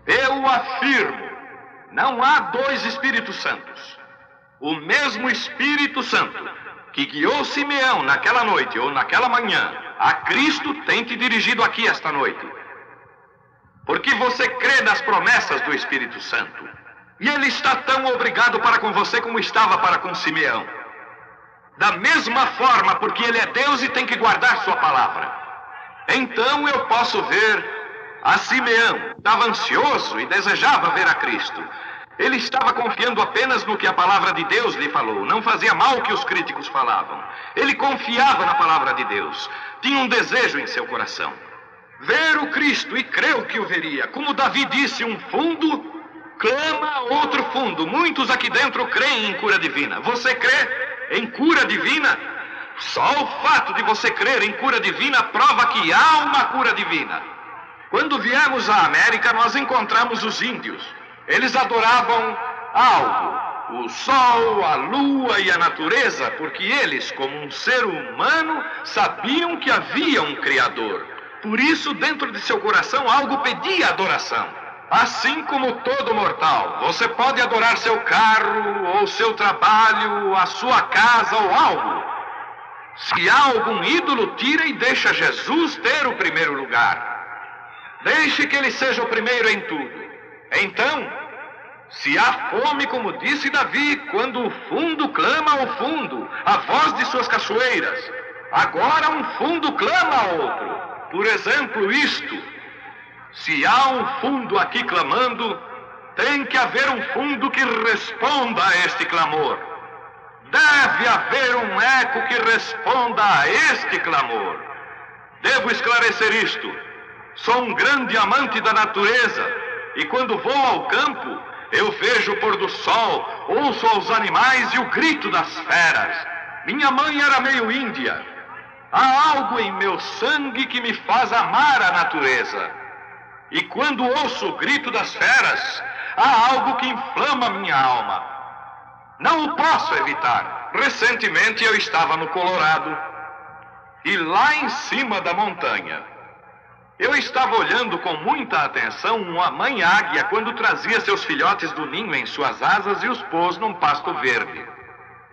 Eu afirmo, não há dois Espíritos Santos. O mesmo Espírito Santo que guiou Simeão naquela noite ou naquela manhã, a Cristo tem te dirigido aqui esta noite. Porque você crê nas promessas do Espírito Santo. E ele está tão obrigado para com você como estava para com Simeão. Da mesma forma, porque ele é Deus e tem que guardar sua palavra. Então eu posso ver a Simeão. Estava ansioso e desejava ver a Cristo. Ele estava confiando apenas no que a palavra de Deus lhe falou. Não fazia mal o que os críticos falavam. Ele confiava na palavra de Deus. Tinha um desejo em seu coração. Ver o Cristo, e creu que o veria. Como Davi disse, um fundo clama outro fundo. Muitos aqui dentro creem em cura divina. Você crê em cura divina? Só o fato de você crer em cura divina prova que há uma cura divina. Quando viemos à América, nós encontramos os índios. Eles adoravam algo, o sol, a lua e a natureza, porque eles, como um ser humano, sabiam que havia um Criador. Por isso, dentro de seu coração, algo pedia adoração. Assim como todo mortal, você pode adorar seu carro, ou seu trabalho, a sua casa ou algo. Se há algum ídolo, tira e deixa Jesus ter o primeiro lugar. Deixe que ele seja o primeiro em tudo. Então, se há fome, como disse Davi, quando o fundo clama ao fundo, a voz de suas cachoeiras, agora um fundo clama a outro. Por exemplo, isto: se há um fundo aqui clamando, tem que haver um fundo que responda a este clamor. Deve haver um eco que responda a este clamor. Devo esclarecer isto. Sou um grande amante da natureza, e quando vou ao campo, eu vejo o pôr do sol, ouço os animais e o grito das feras. Minha mãe era meio índia. Há algo em meu sangue que me faz amar a natureza. E quando ouço o grito das feras, há algo que inflama minha alma. Não o posso evitar. Recentemente eu estava no Colorado, e lá em cima da montanha, eu estava olhando com muita atenção uma mãe águia quando trazia seus filhotes do ninho em suas asas e os pôs num pasto verde.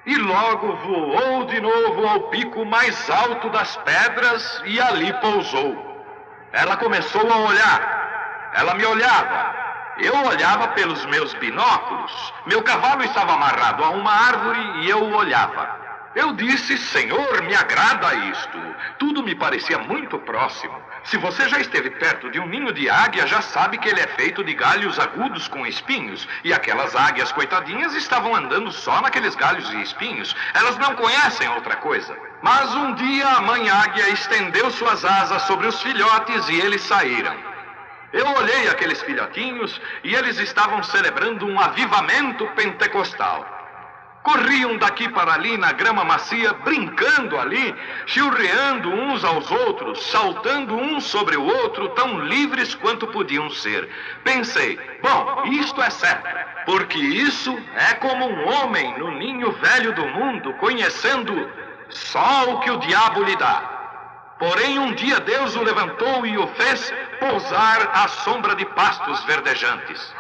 E logo voou de novo ao pico mais alto das pedras e ali pousou. Ela começou a olhar. Ela me olhava. Eu olhava pelos meus binóculos. Meu cavalo estava amarrado a uma árvore e eu o olhava. Eu disse: Senhor, me agrada isto. Tudo me parecia muito próximo. Se você já esteve perto de um ninho de águia, já sabe que ele é feito de galhos agudos com espinhos. E aquelas águias coitadinhas estavam andando só naqueles galhos e espinhos. Elas não conhecem outra coisa. Mas um dia a mãe águia estendeu suas asas sobre os filhotes e eles saíram. Eu olhei aqueles filhotinhos e eles estavam celebrando um avivamento pentecostal. Corriam daqui para ali na grama macia, brincando ali, chilreando uns aos outros, saltando um sobre o outro, tão livres quanto podiam ser. Pensei: bom, isto é certo, porque isso é como um homem no ninho velho do mundo, conhecendo só o que o diabo lhe dá. Porém, um dia Deus o levantou e o fez pousar à sombra de pastos verdejantes.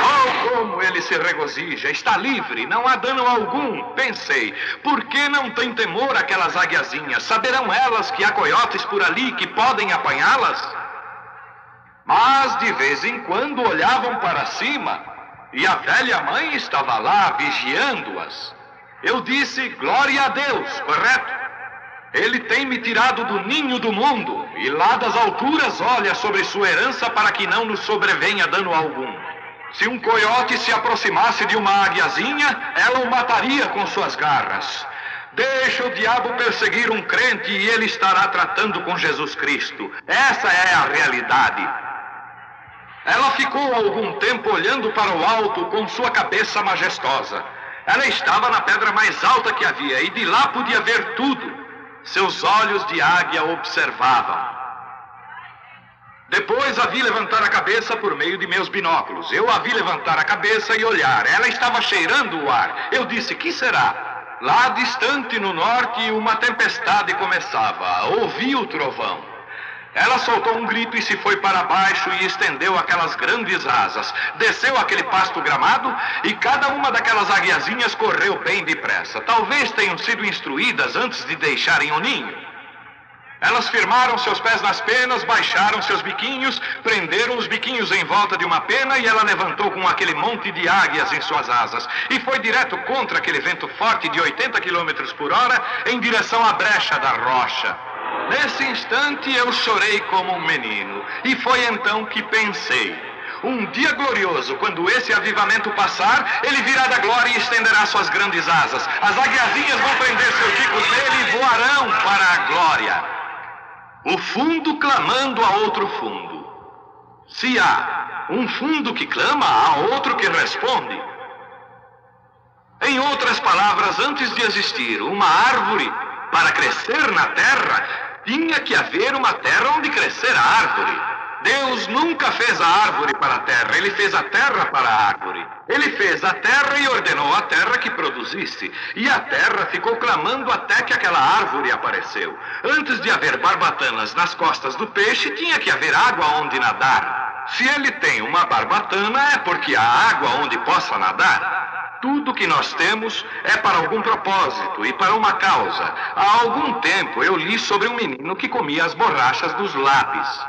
Oh, como ele se regozija! Está livre, não há dano algum. Pensei: por que não tem temor aquelas águiazinhas? Saberão elas que há coiotes por ali que podem apanhá-las? Mas de vez em quando olhavam para cima e a velha mãe estava lá vigiando-as. Eu disse: glória a Deus, correto? Ele tem me tirado do ninho do mundo e lá das alturas olha sobre sua herança para que não nos sobrevenha dano algum. Se um coiote se aproximasse de uma águiazinha, ela o mataria com suas garras. Deixa o diabo perseguir um crente e ele estará tratando com Jesus Cristo. Essa é a realidade. Ela ficou algum tempo olhando para o alto com sua cabeça majestosa. Ela estava na pedra mais alta que havia e de lá podia ver tudo. Seus olhos de águia observavam. Depois a vi levantar a cabeça por meio de meus binóculos. Eu a vi levantar a cabeça e olhar. Ela estava cheirando o ar. Eu disse: que será? Lá distante no norte, uma tempestade começava. Ouvi o trovão. Ela soltou um grito e se foi para baixo e estendeu aquelas grandes asas. Desceu aquele pasto gramado e cada uma daquelas aguiazinhas correu bem depressa. Talvez tenham sido instruídas antes de deixarem o ninho. Elas firmaram seus pés nas penas, baixaram seus biquinhos, prenderam os biquinhos em volta de uma pena e ela levantou com aquele monte de águias em suas asas e foi direto contra aquele vento forte de 80 km por hora em direção à brecha da rocha. Nesse instante eu chorei como um menino e foi então que pensei: um dia glorioso, quando esse avivamento passar, ele virá da glória e estenderá suas grandes asas. As aguiazinhas vão prender seus bicos nele e voarão para a glória. O fundo clamando a outro fundo. Se há um fundo que clama, há outro que responde. Em outras palavras, antes de existir uma árvore para crescer na terra, tinha que haver uma terra onde crescer a árvore. Deus nunca fez a árvore para a terra, ele fez a terra para a árvore. Ele fez a terra e ordenou a terra que produzisse. E a terra ficou clamando até que aquela árvore apareceu. Antes de haver barbatanas nas costas do peixe, tinha que haver água onde nadar. Se ele tem uma barbatana, é porque há água onde possa nadar. Tudo que nós temos é para algum propósito e para uma causa. Há algum tempo eu li sobre um menino que comia as borrachas dos lápis.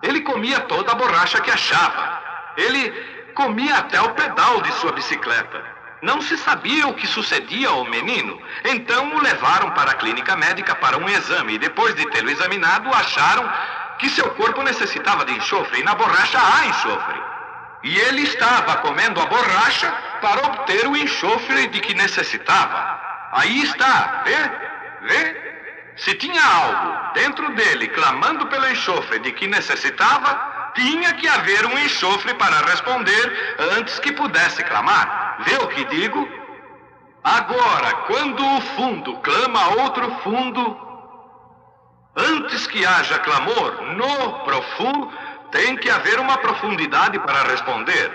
Ele comia toda a borracha que achava. Ele comia até o pedal de sua bicicleta. Não se sabia o que sucedia ao menino. Então o levaram para a clínica médica para um exame. E depois de tê-lo examinado, acharam que seu corpo necessitava de enxofre. E na borracha há enxofre. E ele estava comendo a borracha para obter o enxofre de que necessitava. Aí está, vê? Se tinha algo dentro dele clamando pelo enxofre de que necessitava, tinha que haver um enxofre para responder antes que pudesse clamar. Vê o que digo? Agora, quando o fundo clama a outro fundo, antes que haja clamor no profundo, tem que haver uma profundidade para responder.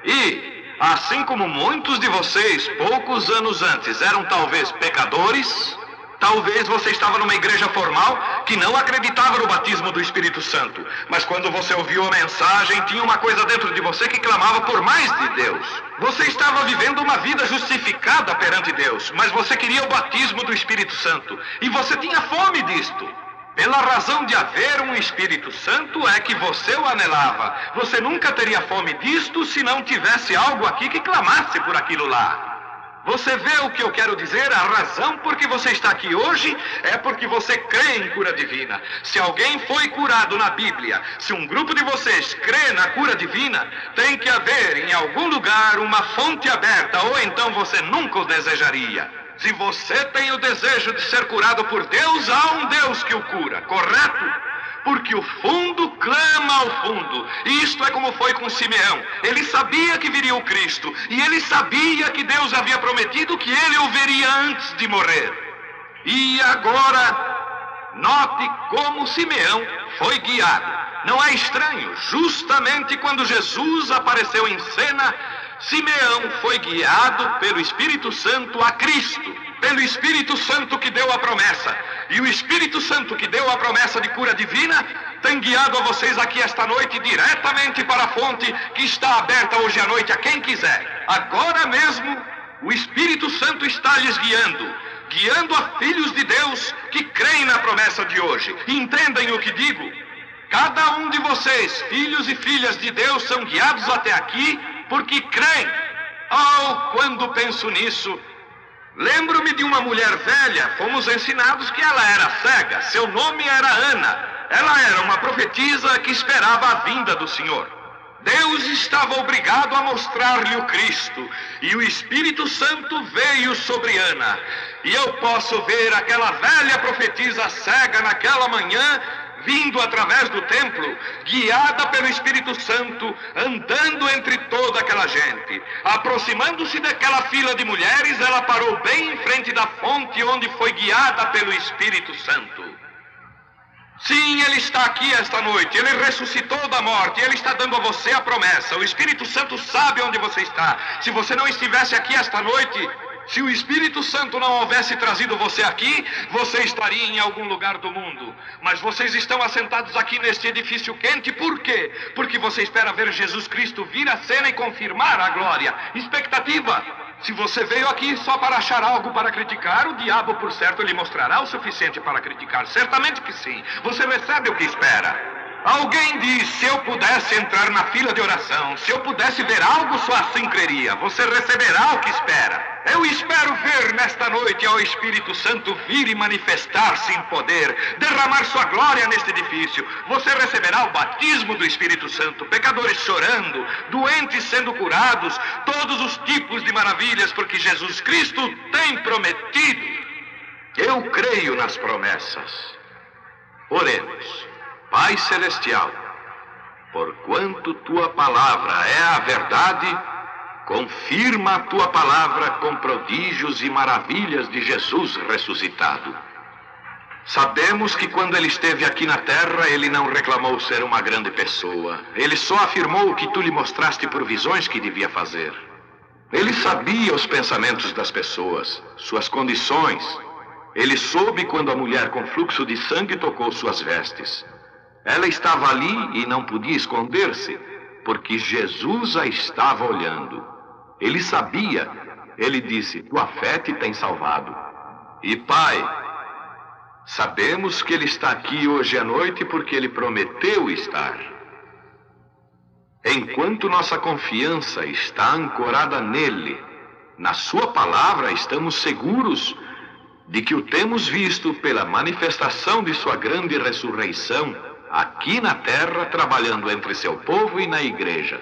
E, assim como muitos de vocês, poucos anos antes, eram talvez pecadores, talvez você estava numa igreja formal que não acreditava no batismo do Espírito Santo. Mas quando você ouviu a mensagem, tinha uma coisa dentro de você que clamava por mais de Deus. Você estava vivendo uma vida justificada perante Deus, mas você queria o batismo do Espírito Santo. E você tinha fome disto. Pela razão de haver um Espírito Santo é que você o anelava. Você nunca teria fome disto se não tivesse algo aqui que clamasse por aquilo lá. Você vê o que eu quero dizer? A razão por que você está aqui hoje é porque você crê em cura divina. Se alguém foi curado na Bíblia, se um grupo de vocês crê na cura divina, tem que haver em algum lugar uma fonte aberta, ou então você nunca o desejaria. Se você tem o desejo de ser curado por Deus, há um Deus que o cura, correto? Porque o fundo clama ao fundo. E isto é como foi com Simeão. Ele sabia que viria o Cristo. E ele sabia que Deus havia prometido que ele o veria antes de morrer. E agora, note como Simeão foi guiado. Não é estranho, justamente quando Jesus apareceu em cena, Simeão foi guiado pelo Espírito Santo a Cristo, pelo Espírito Santo que deu a promessa. E o Espírito Santo que deu a promessa de cura divina tem guiado a vocês aqui esta noite diretamente para a fonte que está aberta hoje à noite a quem quiser. Agora mesmo, o Espírito Santo está lhes guiando a filhos de Deus que creem na promessa de hoje. Entendem o que digo? Cada um de vocês, filhos e filhas de Deus, são guiados até aqui porque creem. Quando penso nisso, lembro-me de uma mulher velha. Fomos ensinados que ela era cega. Seu nome era Ana. Ela era uma profetisa que esperava a vinda do Senhor. Deus estava obrigado a mostrar-lhe o Cristo. E o Espírito Santo veio sobre Ana. E eu posso ver aquela velha profetisa cega naquela manhã, vindo através do templo, guiada pelo Espírito Santo, andando entre toda aquela gente. Aproximando-se daquela fila de mulheres, ela parou bem em frente da fonte onde foi guiada pelo Espírito Santo. Sim, Ele está aqui esta noite. Ele ressuscitou da morte. Ele está dando a você a promessa. O Espírito Santo sabe onde você está. Se você não estivesse aqui esta noite, Se o Espírito Santo não houvesse trazido você aqui, você estaria em algum lugar do mundo. Mas vocês estão assentados aqui neste edifício quente, por quê? Porque você espera ver Jesus Cristo vir à cena e confirmar a glória. Expectativa. Se você veio aqui só para achar algo para criticar, o diabo, por certo, lhe mostrará o suficiente para criticar. Certamente que sim. Você recebe o que espera. Alguém diz, se eu pudesse entrar na fila de oração, se eu pudesse ver algo, só assim creria. Você receberá o que espera. Eu espero ver nesta noite ao Espírito Santo vir e manifestar-se em poder, derramar sua glória neste edifício. Você receberá o batismo do Espírito Santo, pecadores chorando, doentes sendo curados, todos os tipos de maravilhas, porque Jesus Cristo tem prometido. Eu creio nas promessas. Oremos. Pai Celestial, porquanto tua palavra é a verdade, confirma a tua palavra com prodígios e maravilhas de Jesus ressuscitado. Sabemos que quando ele esteve aqui na terra, ele não reclamou ser uma grande pessoa. Ele só afirmou o que tu lhe mostraste por visões que devia fazer. Ele sabia os pensamentos das pessoas, suas condições. Ele soube quando a mulher com fluxo de sangue tocou suas vestes. Ela estava ali e não podia esconder-se, porque Jesus a estava olhando. Ele sabia. Ele disse, tua fé te tem salvado. E Pai, sabemos que ele está aqui hoje à noite porque ele prometeu estar. Enquanto nossa confiança está ancorada nele, na sua palavra, estamos seguros de que o temos visto pela manifestação de sua grande ressurreição, aqui na terra, trabalhando entre seu povo e na igreja.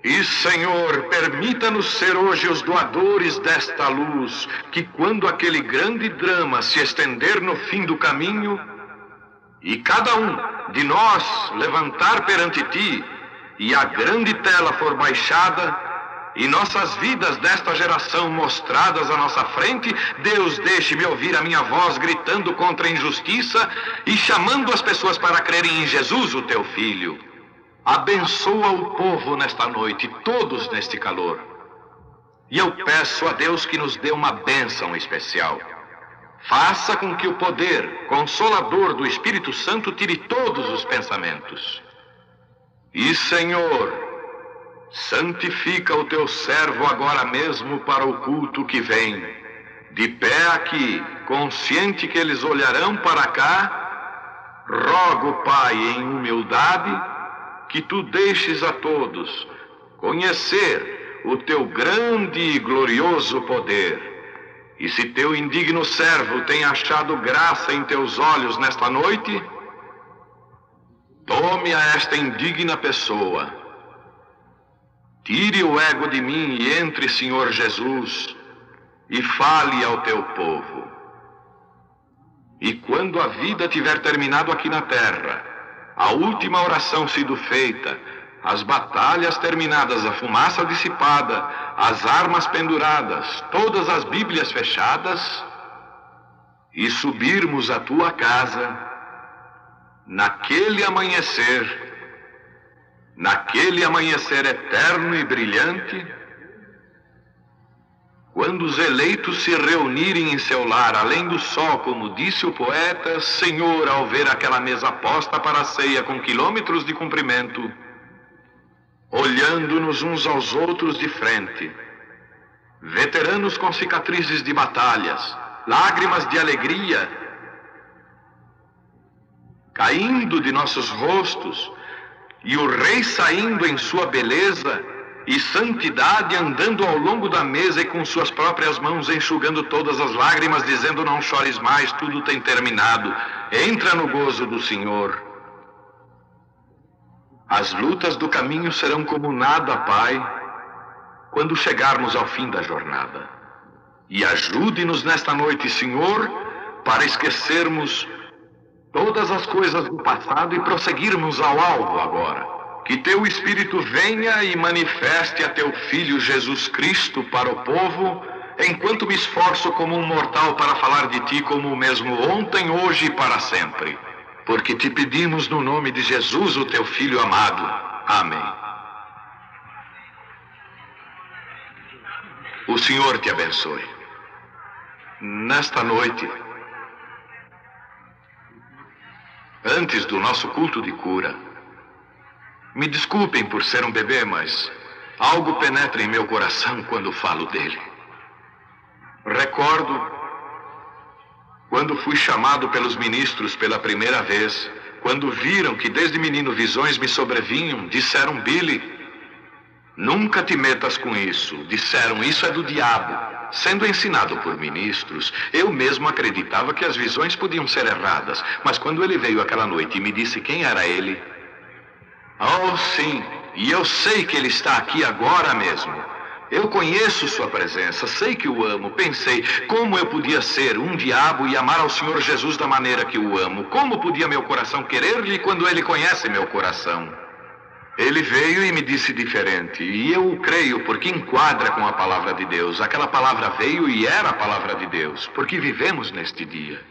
E, Senhor, permita-nos ser hoje os doadores desta luz, que quando aquele grande drama se estender no fim do caminho, e cada um de nós levantar perante Ti, e a grande tela for baixada, e nossas vidas desta geração mostradas à nossa frente, Deus, deixe-me ouvir a minha voz gritando contra a injustiça e chamando as pessoas para crerem em Jesus, o Teu Filho. Abençoa o povo nesta noite, todos neste calor. E eu peço a Deus que nos dê uma bênção especial. Faça com que o poder consolador do Espírito Santo tire todos os pensamentos. E, Senhor, santifica o teu servo agora mesmo para o culto que vem. De pé aqui, consciente que eles olharão para cá, rogo, Pai, em humildade, que tu deixes a todos conhecer o teu grande e glorioso poder. E se teu indigno servo tem achado graça em teus olhos nesta noite, tome a esta indigna pessoa. Tire o ego de mim e entre, Senhor Jesus, e fale ao teu povo. E quando a vida tiver terminado aqui na terra, a última oração sido feita, as batalhas terminadas, a fumaça dissipada, as armas penduradas, todas as Bíblias fechadas, e subirmos à tua casa, naquele amanhecer eterno e brilhante, quando os eleitos se reunirem em seu lar, além do sol, como disse o poeta, Senhor, ao ver aquela mesa posta para a ceia com quilômetros de comprimento, olhando-nos uns aos outros de frente, veteranos com cicatrizes de batalhas, lágrimas de alegria caindo de nossos rostos, e o rei saindo em sua beleza e santidade, andando ao longo da mesa e com suas próprias mãos enxugando todas as lágrimas, dizendo, não chores mais, tudo tem terminado, entra no gozo do Senhor. As lutas do caminho serão como nada, Pai, quando chegarmos ao fim da jornada. E ajude-nos nesta noite, Senhor, para esquecermos todas as coisas do passado e prosseguirmos ao alvo agora. Que teu Espírito venha e manifeste a teu Filho Jesus Cristo para o povo, enquanto me esforço como um mortal para falar de ti como o mesmo ontem, hoje e para sempre. Porque te pedimos no nome de Jesus, o teu Filho amado. Amém. O Senhor te abençoe. Nesta noite, antes do nosso culto de cura, me desculpem por ser um bebê, mas algo penetra em meu coração quando falo dele. Recordo quando fui chamado pelos ministros pela primeira vez, quando viram que desde menino visões me sobrevinham, disseram: Billy, nunca te metas com isso. Disseram: isso é do diabo. Sendo ensinado por ministros, eu mesmo acreditava que as visões podiam ser erradas. Mas quando ele veio aquela noite e me disse quem era ele... Oh, sim, e eu sei que ele está aqui agora mesmo. Eu conheço sua presença, sei que o amo. Pensei, como eu podia ser um diabo e amar ao Senhor Jesus da maneira que o amo? Como podia meu coração querer-lhe quando ele conhece meu coração? Ele veio e me disse diferente, e eu o creio porque enquadra com a palavra de Deus. Aquela palavra veio e era a palavra de Deus, porque vivemos neste dia.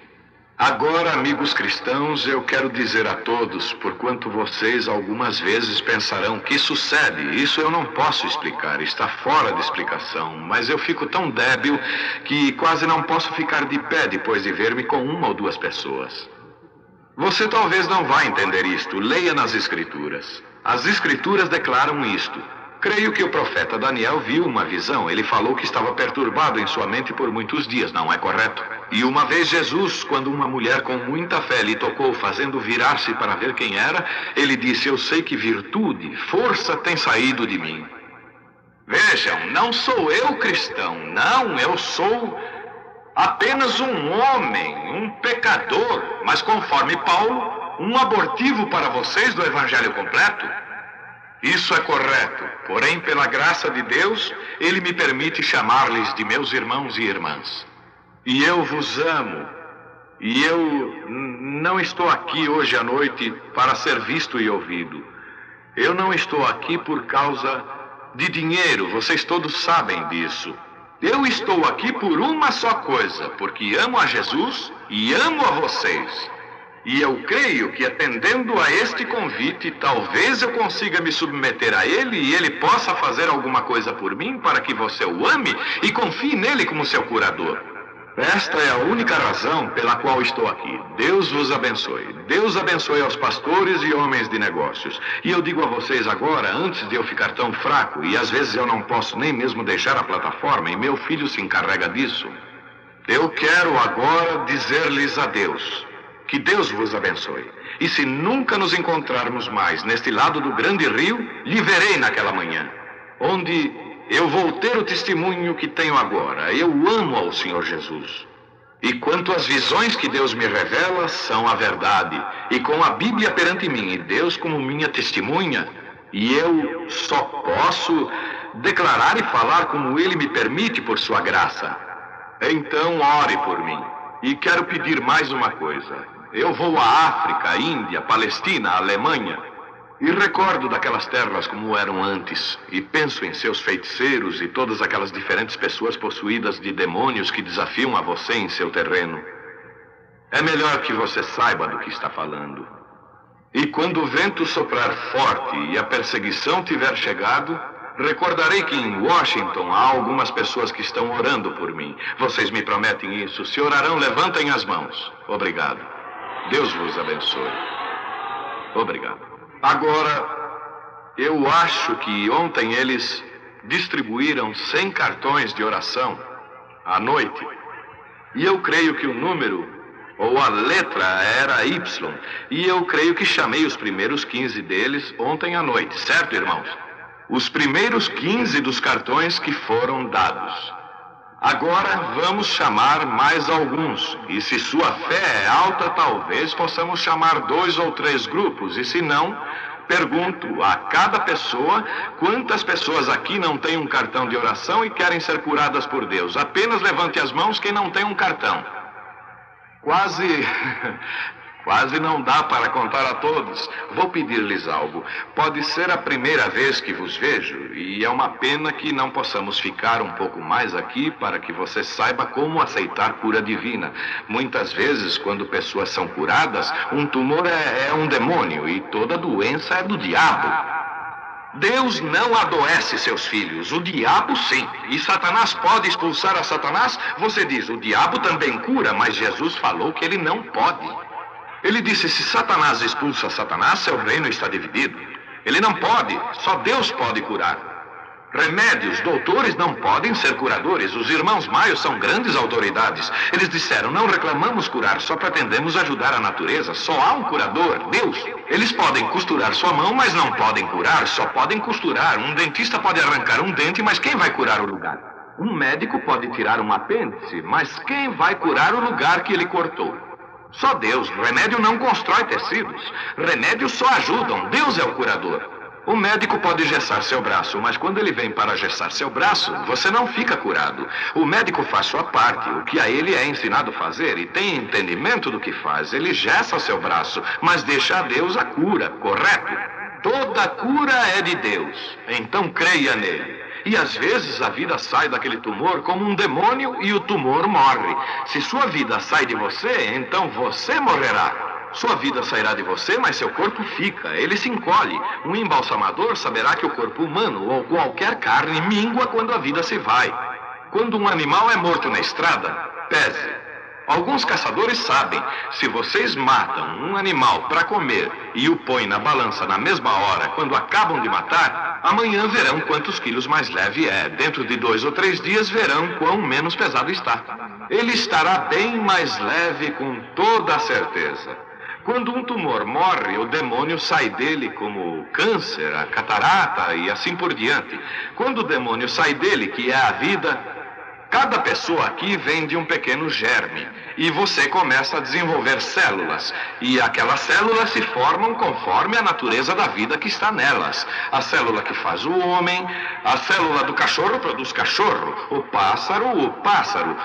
Agora, amigos cristãos, eu quero dizer a todos, porquanto vocês algumas vezes pensarão: que sucede? Isso eu não posso explicar, está fora de explicação, mas eu fico tão débil que quase não posso ficar de pé depois de ver-me com uma ou duas pessoas. Você talvez não vá entender isto, leia nas Escrituras. As Escrituras declaram isto. Creio que o profeta Daniel viu uma visão. Ele falou que estava perturbado em sua mente por muitos dias, não é correto? E uma vez Jesus, quando uma mulher com muita fé lhe tocou, fazendo virar-se para ver quem era, ele disse: eu sei que virtude, força tem saído de mim. Vejam, não sou eu cristão, não, eu sou apenas um homem, um pecador, mas conforme Paulo, um abortivo para vocês do evangelho completo. Isso é correto, porém, pela graça de Deus, Ele me permite chamar-lhes de meus irmãos e irmãs. E eu vos amo, e eu não estou aqui hoje à noite para ser visto e ouvido. Eu não estou aqui por causa de dinheiro, vocês todos sabem disso. Eu estou aqui por uma só coisa, porque amo a Jesus e amo a vocês. E eu creio que, atendendo a este convite, talvez eu consiga me submeter a ele e ele possa fazer alguma coisa por mim para que você o ame e confie nele como seu curador. Esta é a única razão pela qual estou aqui. Deus vos abençoe. Deus abençoe aos pastores e homens de negócios. E eu digo a vocês agora, antes de eu ficar tão fraco, e às vezes eu não posso nem mesmo deixar a plataforma, e meu filho se encarrega disso, eu quero agora dizer-lhes adeus. Que Deus vos abençoe. E se nunca nos encontrarmos mais neste lado do grande rio, lhe verei naquela manhã, onde eu vou ter o testemunho que tenho agora. Eu amo ao Senhor Jesus. E quanto às visões que Deus me revela, são a verdade. E com a Bíblia perante mim e Deus como minha testemunha, e eu só posso declarar e falar como Ele me permite por sua graça. Então ore por mim. E quero pedir mais uma coisa. Eu vou à África, Índia, Palestina, Alemanha, e recordo daquelas terras como eram antes, e penso em seus feiticeiros e todas aquelas diferentes pessoas possuídas de demônios que desafiam a você em seu terreno. É melhor que você saiba do que está falando. E quando o vento soprar forte e a perseguição tiver chegado, recordarei que em Washington há algumas pessoas que estão orando por mim. Vocês me prometem isso? Se orarão, levantem as mãos. Obrigado. Deus vos abençoe. Obrigado. Agora, eu acho que ontem eles distribuíram 100 cartões de oração à noite. E eu creio que o número, ou a letra, era Y. E eu creio que chamei os primeiros 15 deles ontem à noite. Certo, irmãos? Os primeiros 15 dos cartões que foram dados. Agora vamos chamar mais alguns. E se sua fé é alta, talvez possamos chamar 2 ou 3 grupos. E se não, pergunto a cada pessoa quantas pessoas aqui não têm um cartão de oração e querem ser curadas por Deus. Apenas levante as mãos quem não tem um cartão. Quase não dá para contar a todos. Vou pedir-lhes algo. Pode ser a primeira vez que vos vejo, e é uma pena que não possamos ficar um pouco mais aqui para que você saiba como aceitar cura divina. Muitas vezes, quando pessoas são curadas, um tumor é um demônio e toda doença é do diabo. Deus não adoece seus filhos, o diabo sim. E Satanás pode expulsar a Satanás? Você diz, o diabo também cura, mas Jesus falou que ele não pode. Ele disse, se Satanás expulsa Satanás, seu reino está dividido. Ele não pode, só Deus pode curar. Remédios, doutores não podem ser curadores. Os irmãos Maios são grandes autoridades. Eles disseram, não reclamamos curar, só pretendemos ajudar a natureza. Só há um curador, Deus. Eles podem costurar sua mão, mas não podem curar, só podem costurar. Um dentista pode arrancar um dente, mas quem vai curar o lugar? Um médico pode tirar um apêndice, mas quem vai curar o lugar que ele cortou? Só Deus. Remédio não constrói tecidos. Remédios só ajudam. Deus é o curador. O médico pode gessar seu braço, mas quando ele vem para gessar seu braço, você não fica curado. O médico faz sua parte, o que a ele é ensinado a fazer, e tem entendimento do que faz. Ele gessa seu braço, mas deixa a Deus a cura, correto? Toda cura é de Deus, então creia nele. E às vezes a vida sai daquele tumor como um demônio e o tumor morre. Se sua vida sai de você, então você morrerá. Sua vida sairá de você, mas seu corpo fica, ele se encolhe. Um embalsamador saberá que o corpo humano ou qualquer carne mingua quando a vida se vai. Quando um animal é morto na estrada, pese. Alguns caçadores sabem, se vocês matam um animal para comer e o põem na balança na mesma hora, quando acabam de matar, amanhã verão quantos quilos mais leve é. Dentro de 2 ou 3 dias verão quão menos pesado está. Ele estará bem mais leve com toda a certeza. Quando um tumor morre, o demônio sai dele como o câncer, a catarata e assim por diante. Quando o demônio sai dele, que é a vida, cada pessoa aqui vem de um pequeno germe. E você começa a desenvolver células. E aquelas células se formam conforme a natureza da vida que está nelas. A célula que faz o homem, a célula do cachorro produz cachorro, o pássaro.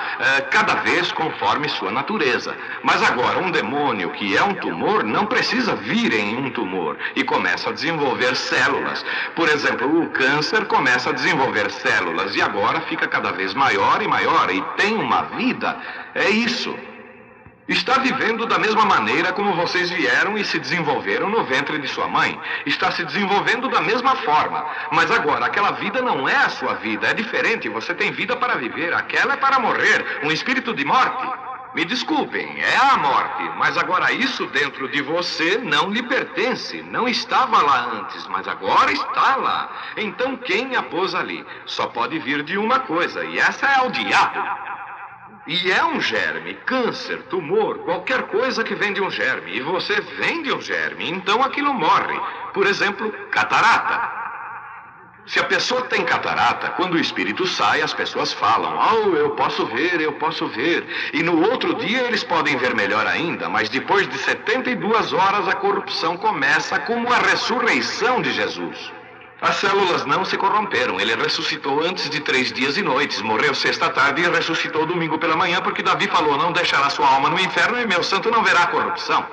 Cada vez conforme sua natureza. Mas agora, um demônio que é um tumor não precisa vir em um tumor e começa a desenvolver células. Por exemplo, o câncer começa a desenvolver células e agora fica cada vez maior e maior e tem uma vida. É isso. Está vivendo da mesma maneira como vocês vieram e se desenvolveram no ventre de sua mãe. Está se desenvolvendo da mesma forma. Mas agora, aquela vida não é a sua vida, é diferente. Você tem vida para viver, aquela é para morrer. Um espírito de morte. Me desculpem, é a morte. Mas agora isso dentro de você não lhe pertence. Não estava lá antes, mas agora está lá. Então quem a pôs ali? Só pode vir de uma coisa, e essa é o diabo. E é um germe, câncer, tumor, qualquer coisa que vem de um germe. E você vem de um germe, então aquilo morre. Por exemplo, catarata. Se a pessoa tem catarata, quando o espírito sai, as pessoas falam, oh, eu posso ver, eu posso ver. E no outro dia eles podem ver melhor ainda, mas depois de 72 horas a corrupção começa como a ressurreição de Jesus. As células não se corromperam. Ele ressuscitou antes de 3 dias e noites. Morreu sexta à tarde e ressuscitou domingo pela manhã, porque Davi falou, não deixará sua alma no inferno e meu santo não verá a corrupção.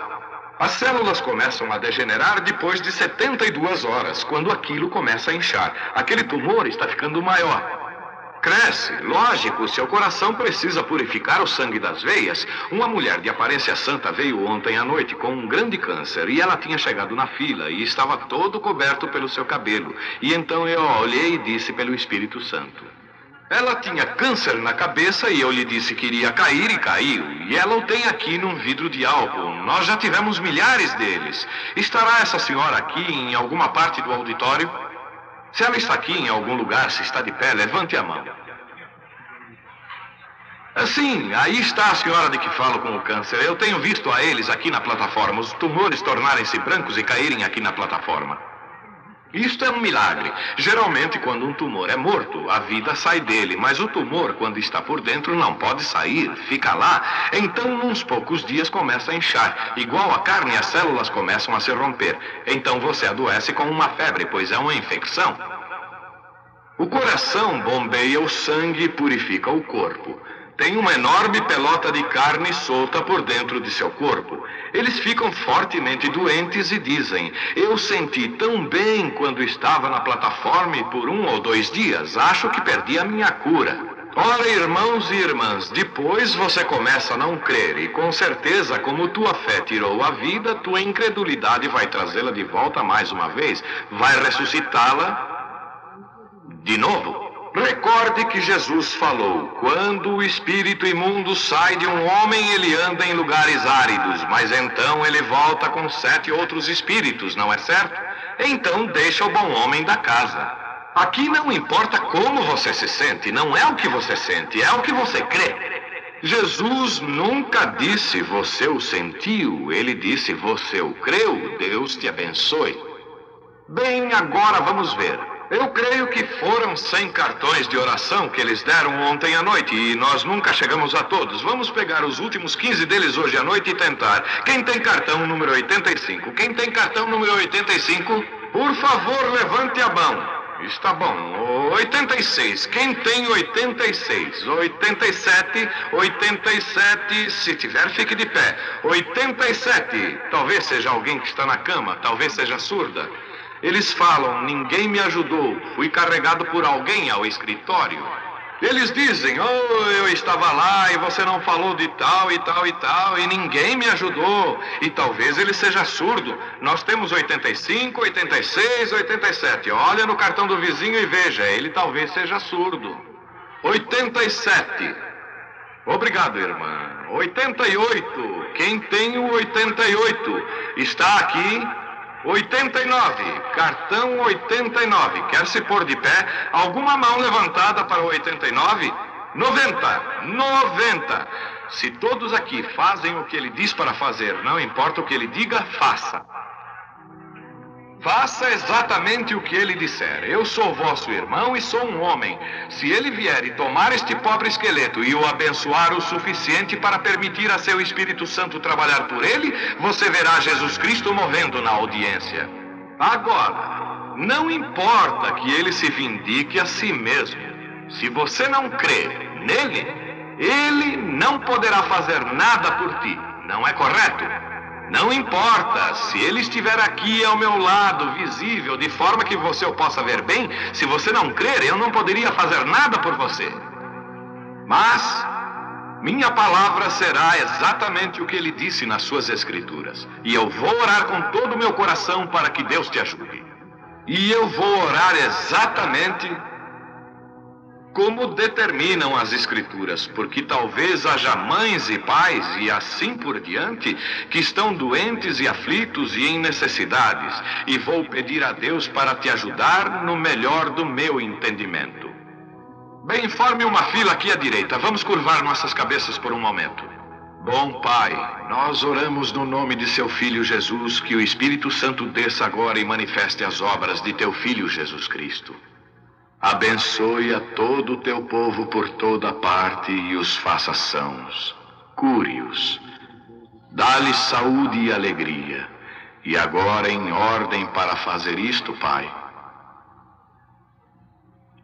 As células começam a degenerar depois de 72 horas, quando aquilo começa a inchar. Aquele tumor está ficando maior. Cresce, lógico, seu coração precisa purificar o sangue das veias. Uma mulher de aparência santa veio ontem à noite com um grande câncer e ela tinha chegado na fila e estava todo coberto pelo seu cabelo. E então eu a olhei e disse pelo Espírito Santo. Ela tinha câncer na cabeça e eu lhe disse que iria cair e caiu. E ela o tem aqui num vidro de álcool. Nós já tivemos milhares deles. Estará essa senhora aqui em alguma parte do auditório? Se ela está aqui em algum lugar, se está de pé, levante a mão. Sim, aí está a senhora de que falo com o câncer. Eu tenho visto a eles aqui na plataforma, os tumores tornarem-se brancos e caírem aqui na plataforma. Isto é um milagre. Geralmente, quando um tumor é morto, a vida sai dele, mas o tumor, quando está por dentro, não pode sair, fica lá. Então, uns poucos dias começa a inchar. Igual a carne, as células começam a se romper. Então você adoece com uma febre, pois é uma infecção. O coração bombeia o sangue e purifica o corpo. Tem uma enorme pelota de carne solta por dentro de seu corpo. Eles ficam fortemente doentes e dizem, eu senti tão bem quando estava na plataforma e por 1 ou 2 dias, acho que perdi a minha cura. Ora, irmãos e irmãs, depois você começa a não crer e com certeza, como tua fé tirou a vida, tua incredulidade vai trazê-la de volta mais uma vez, vai ressuscitá-la de novo. Recorde que Jesus falou, quando o espírito imundo sai de um homem, ele anda em lugares áridos, mas então ele volta com 7 outros espíritos, não é certo? Então deixa o bom homem da casa. Aqui não importa como você se sente, não é o que você sente, é o que você crê. Jesus nunca disse você o sentiu, ele disse você o creu, Deus te abençoe. Bem, agora vamos ver. Eu creio que foram 100 cartões de oração que eles deram ontem à noite e nós nunca chegamos a todos. Vamos pegar os últimos 15 deles hoje à noite e tentar. Quem tem cartão número 85? Quem tem cartão número 85? Por favor, levante a mão. Está bom. 86. Quem tem 86? 87. 87. Se tiver, fique de pé. 87. Talvez seja alguém que está na cama. Talvez seja surda. Eles falam, ninguém me ajudou. Fui carregado por alguém ao escritório. Eles dizem, oh, eu estava lá e você não falou de tal e tal e tal e ninguém me ajudou. E talvez ele seja surdo. Nós temos 85, 86, 87. Olha no cartão do vizinho e veja, ele talvez seja surdo. 87. Obrigado, irmã. 88. Quem tem o 88? Está aqui. 89, cartão 89, quer se pôr de pé? Alguma mão levantada para o 89? 90, 90. Se todos aqui fazem o que ele diz para fazer, não importa o que ele diga, faça. Faça exatamente o que ele disser. Eu sou vosso irmão e sou um homem. Se ele vier e tomar este pobre esqueleto e o abençoar o suficiente para permitir a seu Espírito Santo trabalhar por ele, você verá Jesus Cristo movendo na audiência. Agora, não importa que ele se vindique a si mesmo. Se você não crê nele, ele não poderá fazer nada por ti. Não é correto? Não importa, se ele estiver aqui ao meu lado, visível, de forma que você o possa ver bem, se você não crer, eu não poderia fazer nada por você. Mas minha palavra será exatamente o que ele disse nas suas escrituras. E eu vou orar com todo o meu coração para que Deus te ajude. E eu vou orar exatamente como determinam as escrituras, porque talvez haja mães e pais e assim por diante que estão doentes e aflitos e em necessidades, e vou pedir a Deus para te ajudar no melhor do meu entendimento. Bem, forme uma fila aqui à direita, vamos curvar nossas cabeças por um momento. Bom Pai, nós oramos no nome de seu Filho Jesus, que o Espírito Santo desça agora e manifeste as obras de teu Filho Jesus Cristo. Abençoe a todo o teu povo por toda parte e os faça sãos. Cure-os. Dá-lhes saúde e alegria. E agora, em ordem para fazer isto, Pai,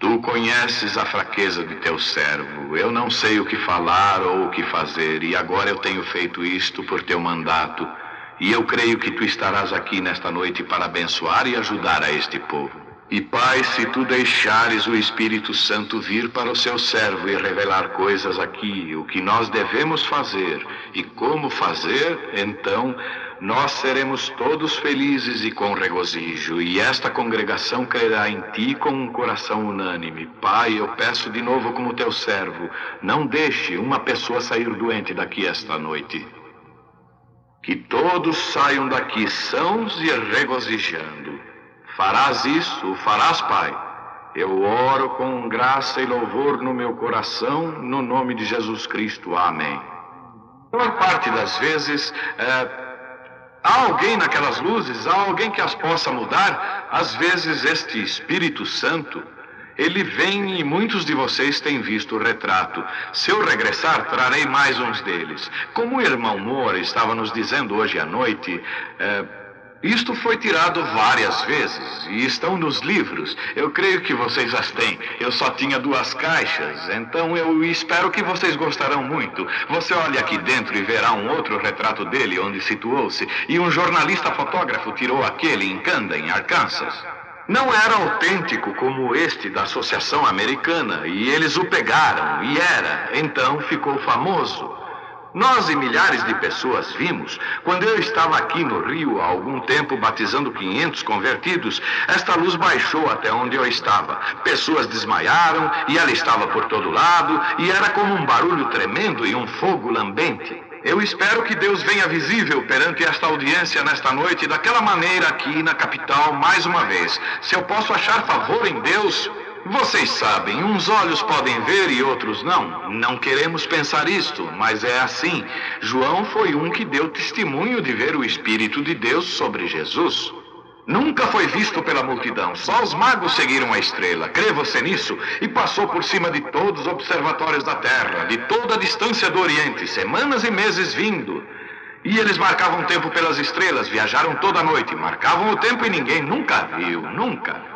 tu conheces a fraqueza de teu servo. Eu não sei o que falar ou o que fazer, e agora eu tenho feito isto por teu mandato. E eu creio que tu estarás aqui nesta noite para abençoar e ajudar a este povo. E Pai, se tu deixares o Espírito Santo vir para o seu servo e revelar coisas aqui, o que nós devemos fazer e como fazer, então nós seremos todos felizes e com regozijo, e esta congregação crerá em ti com um coração unânime. Pai, eu peço de novo como teu servo, não deixe uma pessoa sair doente daqui esta noite. Que todos saiam daqui sãos e regozijando. Farás isso, o farás, Pai. Eu oro com graça e louvor no meu coração, no nome de Jesus Cristo. Amém. A maior parte das vezes, há alguém naquelas luzes, há alguém que as possa mudar. Às vezes este Espírito Santo, ele vem e muitos de vocês têm visto o retrato. Se eu regressar, trarei mais uns deles. Como o irmão Moura estava nos dizendo hoje à noite, isto foi tirado várias vezes e estão nos livros. Eu creio que vocês as têm. Eu só tinha 2 caixas, então eu espero que vocês gostarão muito. Você olha aqui dentro e verá um outro retrato dele onde situou-se. E um jornalista fotógrafo tirou aquele em Camden, Arkansas. Não era autêntico como este da Associação Americana, e eles o pegaram, e era, então ficou famoso. Nós e milhares de pessoas vimos, quando eu estava aqui no Rio há algum tempo batizando 500 convertidos, esta luz baixou até onde eu estava. Pessoas desmaiaram e ela estava por todo lado e era como um barulho tremendo e um fogo lambente. Eu espero que Deus venha visível perante esta audiência nesta noite daquela maneira aqui na capital mais uma vez. Se eu posso achar favor em Deus... Vocês sabem, uns olhos podem ver e outros não. Não queremos pensar isto, mas é assim. João foi um que deu testemunho de ver o Espírito de Deus sobre Jesus. Nunca foi visto pela multidão, só os magos seguiram a estrela. Crê você nisso? E passou por cima de todos os observatórios da Terra, de toda a distância do Oriente, semanas e meses vindo. E eles marcavam tempo pelas estrelas, viajaram toda a noite, marcavam o tempo e ninguém nunca viu, nunca.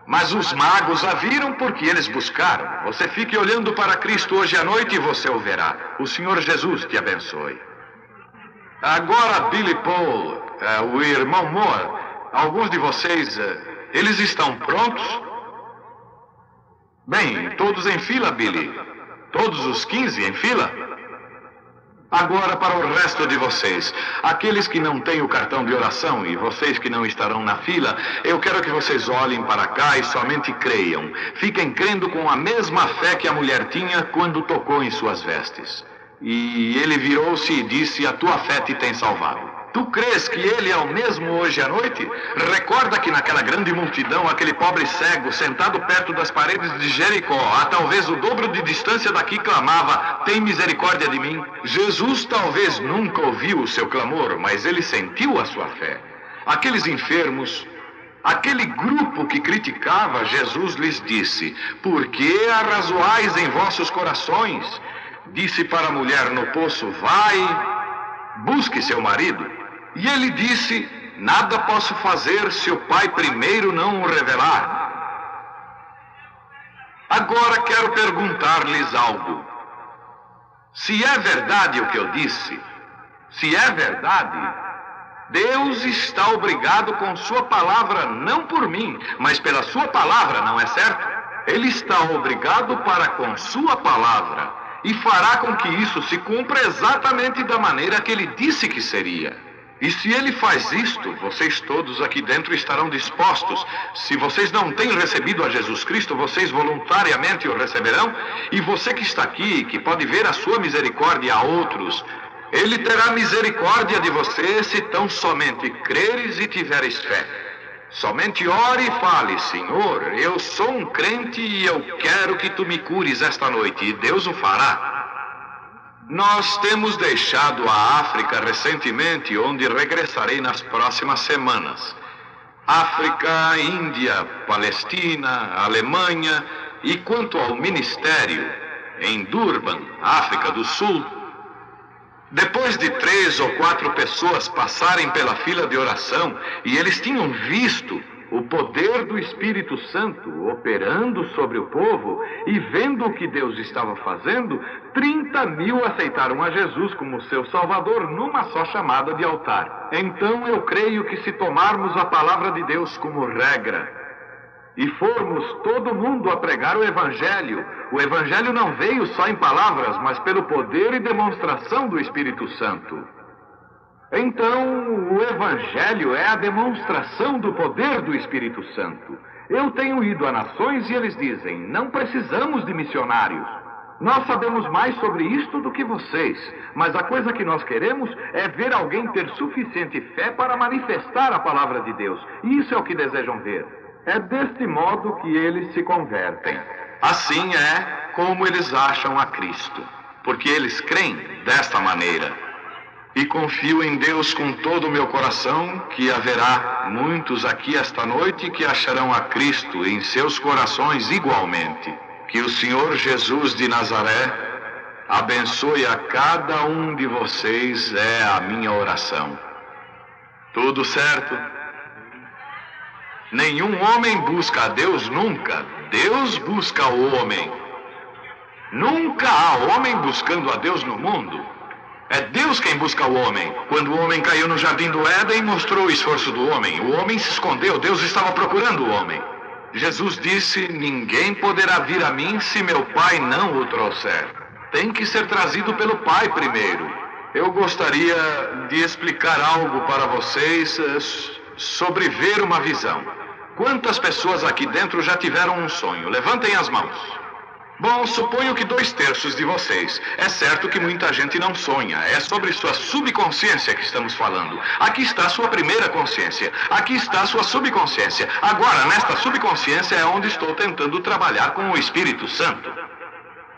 Mas os magos a viram porque eles buscaram. Você fique olhando para Cristo hoje à noite e você o verá. O Senhor Jesus te abençoe. Agora, Billy Paul, o irmão Moore, alguns de vocês, eles estão prontos? Bem, todos em fila, Billy. Todos os 15 em fila? Agora para o resto de vocês, aqueles que não têm o cartão de oração e vocês que não estarão na fila, eu quero que vocês olhem para cá e somente creiam. Fiquem crendo com a mesma fé que a mulher tinha quando tocou em suas vestes. E ele virou-se e disse, a tua fé te tem salvado. Tu crês que ele é o mesmo hoje à noite? Recorda que naquela grande multidão, aquele pobre cego, sentado perto das paredes de Jericó, a talvez o dobro de distância daqui, clamava, tem misericórdia de mim. Jesus talvez nunca ouviu o seu clamor, mas ele sentiu a sua fé. Aqueles enfermos, aquele grupo que criticava, Jesus lhes disse, por que arrazoais em vossos corações? Disse para a mulher no poço, vai, busque seu marido. E ele disse, nada posso fazer se o Pai primeiro não o revelar. Agora quero perguntar-lhes algo. Se é verdade o que eu disse, se é verdade, Deus está obrigado com sua palavra, não por mim, mas pela sua palavra, não é certo? Ele está obrigado para com sua palavra e fará com que isso se cumpra exatamente da maneira que ele disse que seria. E se ele faz isto, vocês todos aqui dentro estarão dispostos. Se vocês não têm recebido a Jesus Cristo, vocês voluntariamente o receberão. E você que está aqui, que pode ver a sua misericórdia a outros, ele terá misericórdia de você se tão somente creres e tiveres fé. Somente ore e fale, Senhor, eu sou um crente e eu quero que tu me cures esta noite, e Deus o fará. Nós temos deixado a África recentemente, onde regressarei nas próximas semanas. África, Índia, Palestina, Alemanha, e quanto ao ministério, em Durban, África do Sul, depois de 3 ou 4 pessoas passarem pela fila de oração, e eles tinham visto o poder do Espírito Santo operando sobre o povo e vendo o que Deus estava fazendo, 30.000 aceitaram a Jesus como seu Salvador numa só chamada de altar. Então eu creio que se tomarmos a palavra de Deus como regra e formos todo mundo a pregar o Evangelho não veio só em palavras, mas pelo poder e demonstração do Espírito Santo. Então, o Evangelho é a demonstração do poder do Espírito Santo. Eu tenho ido a nações e eles dizem, não precisamos de missionários. Nós sabemos mais sobre isto do que vocês, mas a coisa que nós queremos é ver alguém ter suficiente fé para manifestar a palavra de Deus. E isso é o que desejam ver. É deste modo que eles se convertem. Assim é como eles acham a Cristo, porque eles creem desta maneira. E confio em Deus com todo o meu coração que haverá muitos aqui esta noite que acharão a Cristo em seus corações igualmente. Que o Senhor Jesus de Nazaré abençoe a cada um de vocês, é a minha oração. Tudo certo? Nenhum homem busca a Deus nunca. Deus busca o homem. Nunca há homem buscando a Deus no mundo. É Deus quem busca o homem. Quando o homem caiu no jardim do Éden, mostrou o esforço do homem. O homem se escondeu, Deus estava procurando o homem. Jesus disse: ninguém poderá vir a mim se meu Pai não o trouxer. Tem que ser trazido pelo Pai primeiro. Eu gostaria de explicar algo para vocês sobre ver uma visão. Quantas pessoas aqui dentro já tiveram um sonho? Levantem as mãos. Bom, suponho que 2/3 de vocês. É certo que muita gente não sonha. É sobre sua subconsciência que estamos falando. Aqui está a sua primeira consciência. Aqui está a sua subconsciência. Agora, nesta subconsciência é onde estou tentando trabalhar com o Espírito Santo.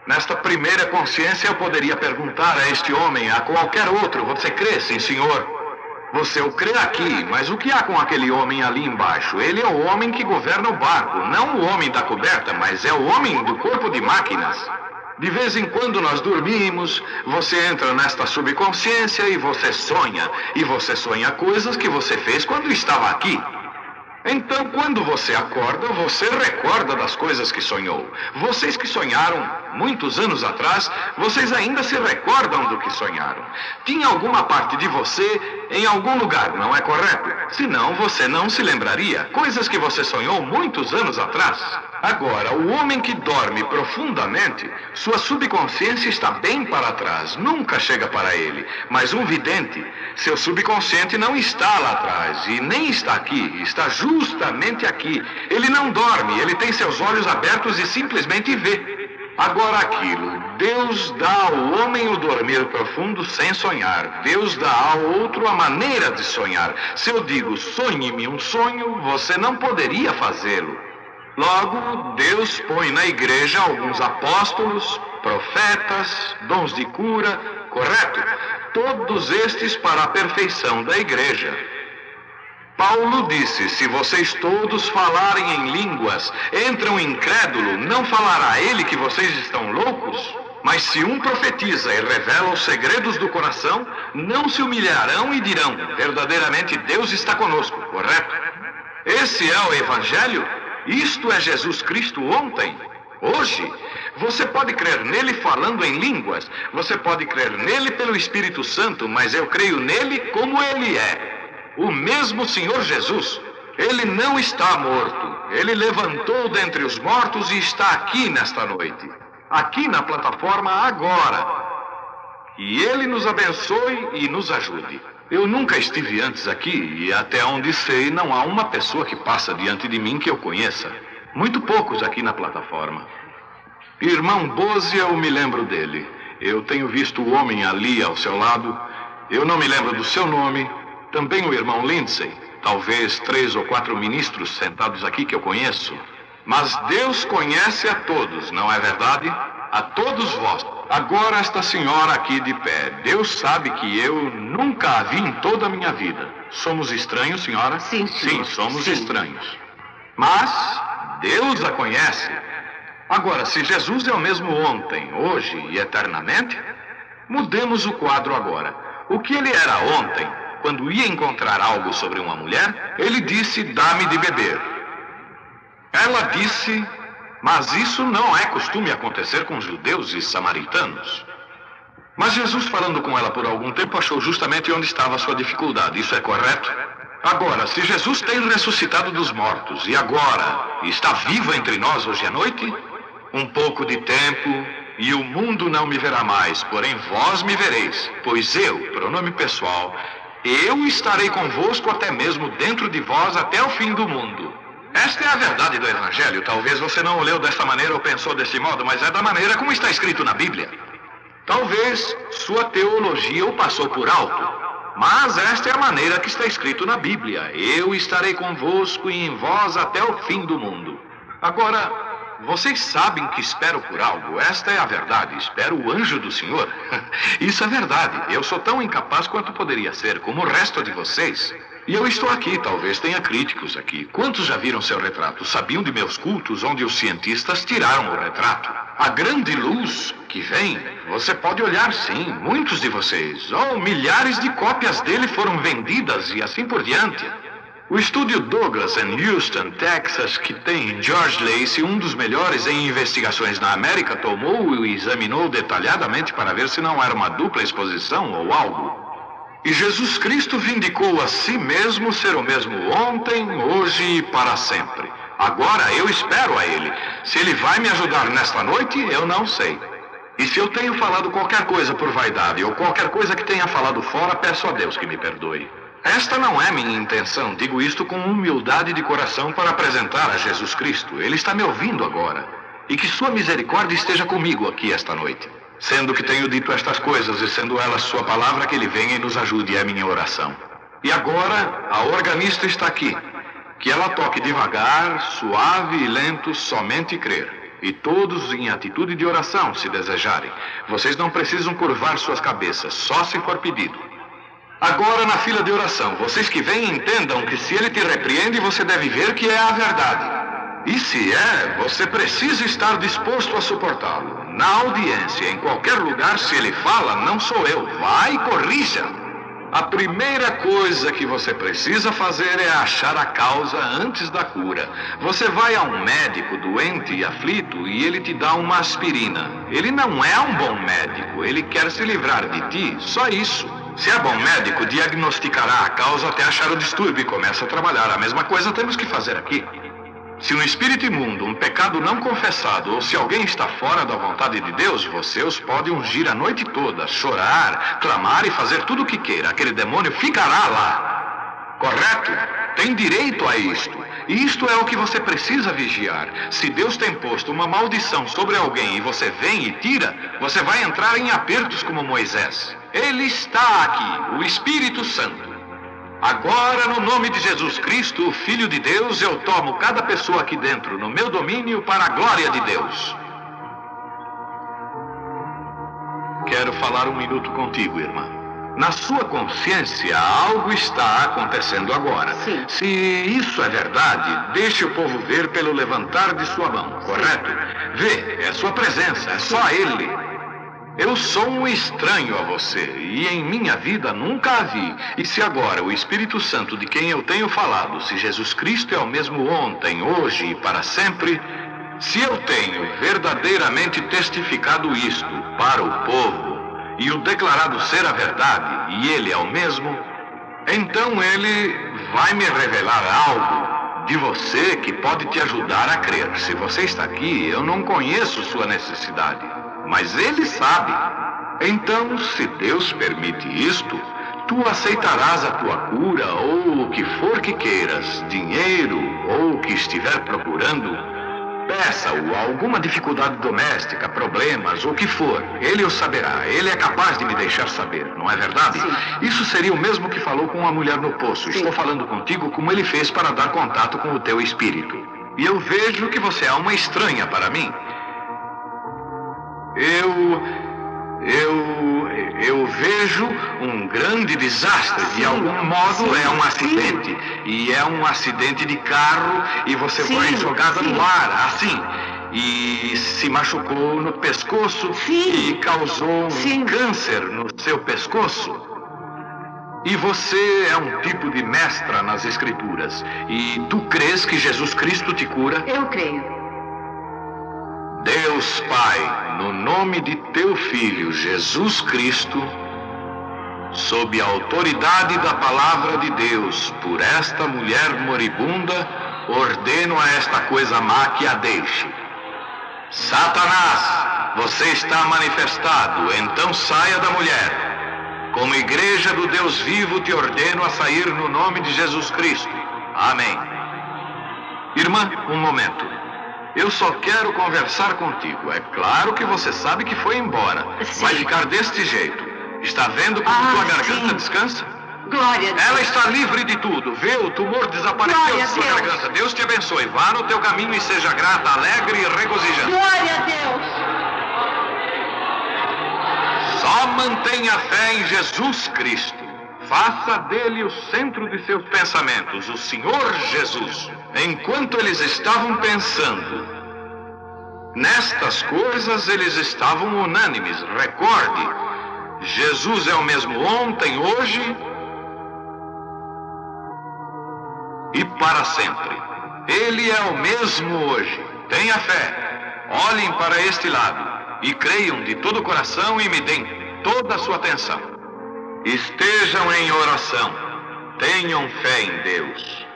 Nesta primeira consciência eu poderia perguntar a este homem, a qualquer outro: você crê, sim, senhor? Você o crê aqui, mas o que há com aquele homem ali embaixo? Ele é o homem que governa o barco, não o homem da coberta, mas é o homem do corpo de máquinas. De vez em quando nós dormimos, você entra nesta subconsciência e você sonha coisas que você fez quando estava aqui. Então, quando você acorda, você recorda das coisas que sonhou. Vocês que sonharam muitos anos atrás, vocês ainda se recordam do que sonharam. Tinha alguma parte de você em algum lugar, não é correto? Senão, você não se lembraria. Coisas que você sonhou muitos anos atrás. Agora, o homem que dorme profundamente, sua subconsciência está bem para trás, nunca chega para ele. Mas um vidente, seu subconsciente não está lá atrás e nem está aqui, está justamente aqui. Ele não dorme, ele tem seus olhos abertos e simplesmente vê. Agora aquilo, Deus dá ao homem o dormir profundo sem sonhar. Deus dá ao outro a maneira de sonhar. Se eu digo, sonhe-me um sonho, você não poderia fazê-lo. Logo, Deus põe na igreja alguns apóstolos, profetas, dons de cura, correto? Todos estes para a perfeição da igreja. Paulo disse: se vocês todos falarem em línguas, entra um incrédulo, não falará ele que vocês estão loucos? Mas se um profetiza e revela os segredos do coração, não se humilharão e dirão: verdadeiramente Deus está conosco, correto? Esse é o Evangelho? Isto é Jesus Cristo ontem, hoje. Você pode crer nele falando em línguas, você pode crer nele pelo Espírito Santo, mas eu creio nele como ele é. O mesmo Senhor Jesus, ele não está morto. Ele levantou dentre os mortos e está aqui nesta noite, aqui na plataforma agora. E ele nos abençoe e nos ajude. Eu nunca estive antes aqui e até onde sei não há uma pessoa que passa diante de mim que eu conheça. Muito poucos aqui na plataforma. Irmão Bose, eu me lembro dele. Eu tenho visto o homem ali ao seu lado. Eu não me lembro do seu nome. Também o irmão Lindsay. Talvez 3 ou 4 ministros sentados aqui que eu conheço. Mas Deus conhece a todos, não é verdade? A todos vós. Agora esta senhora aqui de pé. Deus sabe que eu nunca a vi em toda a minha vida. Somos estranhos, senhora? Sim, senhor. Sim, somos estranhos. Mas Deus a conhece. Agora, se Jesus é o mesmo ontem, hoje e eternamente, mudemos o quadro agora. O que ele era ontem, quando ia encontrar algo sobre uma mulher, ele disse: dá-me de beber. Ela disse: mas isso não é costume acontecer com judeus e samaritanos. Mas Jesus, falando com ela por algum tempo, achou justamente onde estava a sua dificuldade. Isso é correto? Agora, se Jesus tem ressuscitado dos mortos e agora está vivo entre nós hoje à noite, um pouco de tempo e o mundo não me verá mais, porém vós me vereis, pois eu, pronome pessoal, eu estarei convosco até mesmo dentro de vós até o fim do mundo. Esta é a verdade do Evangelho. Talvez você não o leu desta maneira ou pensou desse modo, mas é da maneira como está escrito na Bíblia. Talvez sua teologia o passou por alto, mas esta é a maneira que está escrito na Bíblia. Eu estarei convosco e em vós até o fim do mundo. Agora, vocês sabem que espero por algo. Esta é a verdade. Espero o anjo do Senhor. Isso é verdade. Eu sou tão incapaz quanto poderia ser, como o resto de vocês. E eu estou aqui, talvez tenha críticos aqui. Quantos já viram seu retrato? Sabiam de meus cultos onde os cientistas tiraram o retrato? A grande luz que vem, você pode olhar sim, muitos de vocês. Oh, milhares de cópias dele foram vendidas e assim por diante. O estúdio Douglas em Houston, Texas, que tem George Lacey, um dos melhores em investigações na América, tomou e examinou detalhadamente para ver se não era uma dupla exposição ou algo. E Jesus Cristo vindicou a si mesmo ser o mesmo ontem, hoje e para sempre. Agora eu espero a Ele. Se Ele vai me ajudar nesta noite, eu não sei. E se eu tenho falado qualquer coisa por vaidade ou qualquer coisa que tenha falado fora, peço a Deus que me perdoe. Esta não é minha intenção, digo isto com humildade de coração para apresentar a Jesus Cristo. Ele está me ouvindo agora. E que sua misericórdia esteja comigo aqui esta noite. Sendo que tenho dito estas coisas e sendo ela sua palavra, que Ele venha e nos ajude, é minha oração. E agora, a organista está aqui. Que ela toque devagar, suave e lento, somente crer. E todos em atitude de oração, se desejarem. Vocês não precisam curvar suas cabeças, só se for pedido. Agora, na fila de oração, vocês que vêm entendam que se ele te repreende, você deve ver que é a verdade. E se é, você precisa estar disposto a suportá-lo. Na audiência, em qualquer lugar, se ele fala, não sou eu. Vai e corrija. A primeira coisa que você precisa fazer é achar a causa antes da cura. Você vai a um médico doente e aflito e ele te dá uma aspirina. Ele não é um bom médico, ele quer se livrar de ti, só isso. Se é bom médico, diagnosticará a causa até achar o distúrbio e começa a trabalhar. A mesma coisa temos que fazer aqui. Se um espírito imundo, um pecado não confessado, ou se alguém está fora da vontade de Deus, você os pode ungir a noite toda, chorar, clamar e fazer tudo o que queira. Aquele demônio ficará lá. Correto? Tem direito a isto. E isto é o que você precisa vigiar. Se Deus tem posto uma maldição sobre alguém e você vem e tira, você vai entrar em apertos como Moisés. Ele está aqui, o Espírito Santo. Agora, no nome de Jesus Cristo, o Filho de Deus, eu tomo cada pessoa aqui dentro no meu domínio para a glória de Deus. Quero falar um minuto contigo, irmã. Na sua consciência, algo está acontecendo agora. Sim. Se isso é verdade, deixe o povo ver pelo levantar de sua mão, correto? Vê, é sua presença, é só Ele. Eu sou um estranho a você, e em minha vida nunca a vi. E se agora o Espírito Santo de quem eu tenho falado, se Jesus Cristo é o mesmo ontem, hoje e para sempre, se eu tenho verdadeiramente testificado isto para o povo, e o declarado ser a verdade, e ele é o mesmo, então ele vai me revelar algo de você que pode te ajudar a crer. Se você está aqui, eu não conheço sua necessidade, mas ele sabe. Então, se Deus permite isto, tu aceitarás a tua cura, ou o que for que queiras, dinheiro, ou o que estiver procurando. Peça-o alguma dificuldade doméstica, problemas, o que for. Ele o saberá. Ele é capaz de me deixar saber, não é verdade? Sim. Isso seria o mesmo que falou com a mulher no poço. Sim. Estou falando contigo como ele fez para dar contato com o teu espírito. E eu vejo que você é uma estranha para mim. Eu vejo um grande desastre. De algum modo é um acidente. E é um acidente de carro e você foi jogada no ar, assim. E se machucou no pescoço e causou um câncer no seu pescoço. E você é um tipo de mestra nas escrituras. E tu crês que Jesus Cristo te cura? Eu creio. Deus Pai, no nome de teu Filho Jesus Cristo, sob a autoridade da palavra de Deus, por esta mulher moribunda, ordeno a esta coisa má que a deixe. Satanás, você está manifestado, então saia da mulher. Como igreja do Deus vivo, te ordeno a sair no nome de Jesus Cristo. Amém. Irmã, um momento. Eu só quero conversar contigo. É claro que você sabe que foi embora. Sim. Vai ficar deste jeito. Está vendo como tua garganta descansa? Glória a Deus. Ela está livre de tudo. Vê, o tumor desapareceu Glória de sua a Deus. garganta. Deus te abençoe. Vá no teu caminho e seja grata, alegre e regozijante. Glória a Deus. Só mantenha fé em Jesus Cristo. Faça dele o centro de seus pensamentos, o Senhor Jesus. Enquanto eles estavam pensando nestas coisas, eles estavam unânimes. Recorde, Jesus é o mesmo ontem, hoje e para sempre. Ele é o mesmo hoje. Tenha fé. Olhem para este lado e creiam de todo o coração e me deem toda a sua atenção. Estejam em oração. Tenham fé em Deus.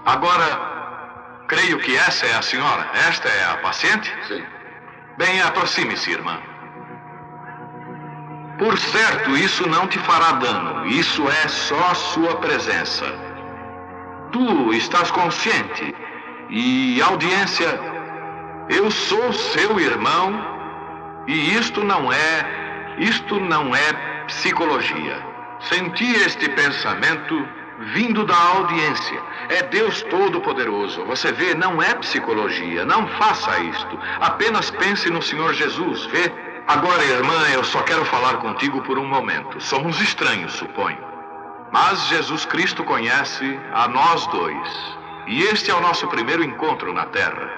Agora, creio que essa é a senhora. Esta é a paciente? Sim. Bem, aproxime-se, irmã. Por certo, isso não te fará dano. Isso é só sua presença. Tu estás consciente. E, audiência, eu sou seu irmão. E isto não é psicologia. Senti este pensamento vindo da audiência. É Deus Todo-Poderoso. Você vê, não é psicologia. Não faça isto. Apenas pense no Senhor Jesus, vê? Agora, irmã, eu só quero falar contigo por um momento. Somos estranhos, suponho. Mas Jesus Cristo conhece a nós dois. E este é o nosso primeiro encontro na Terra.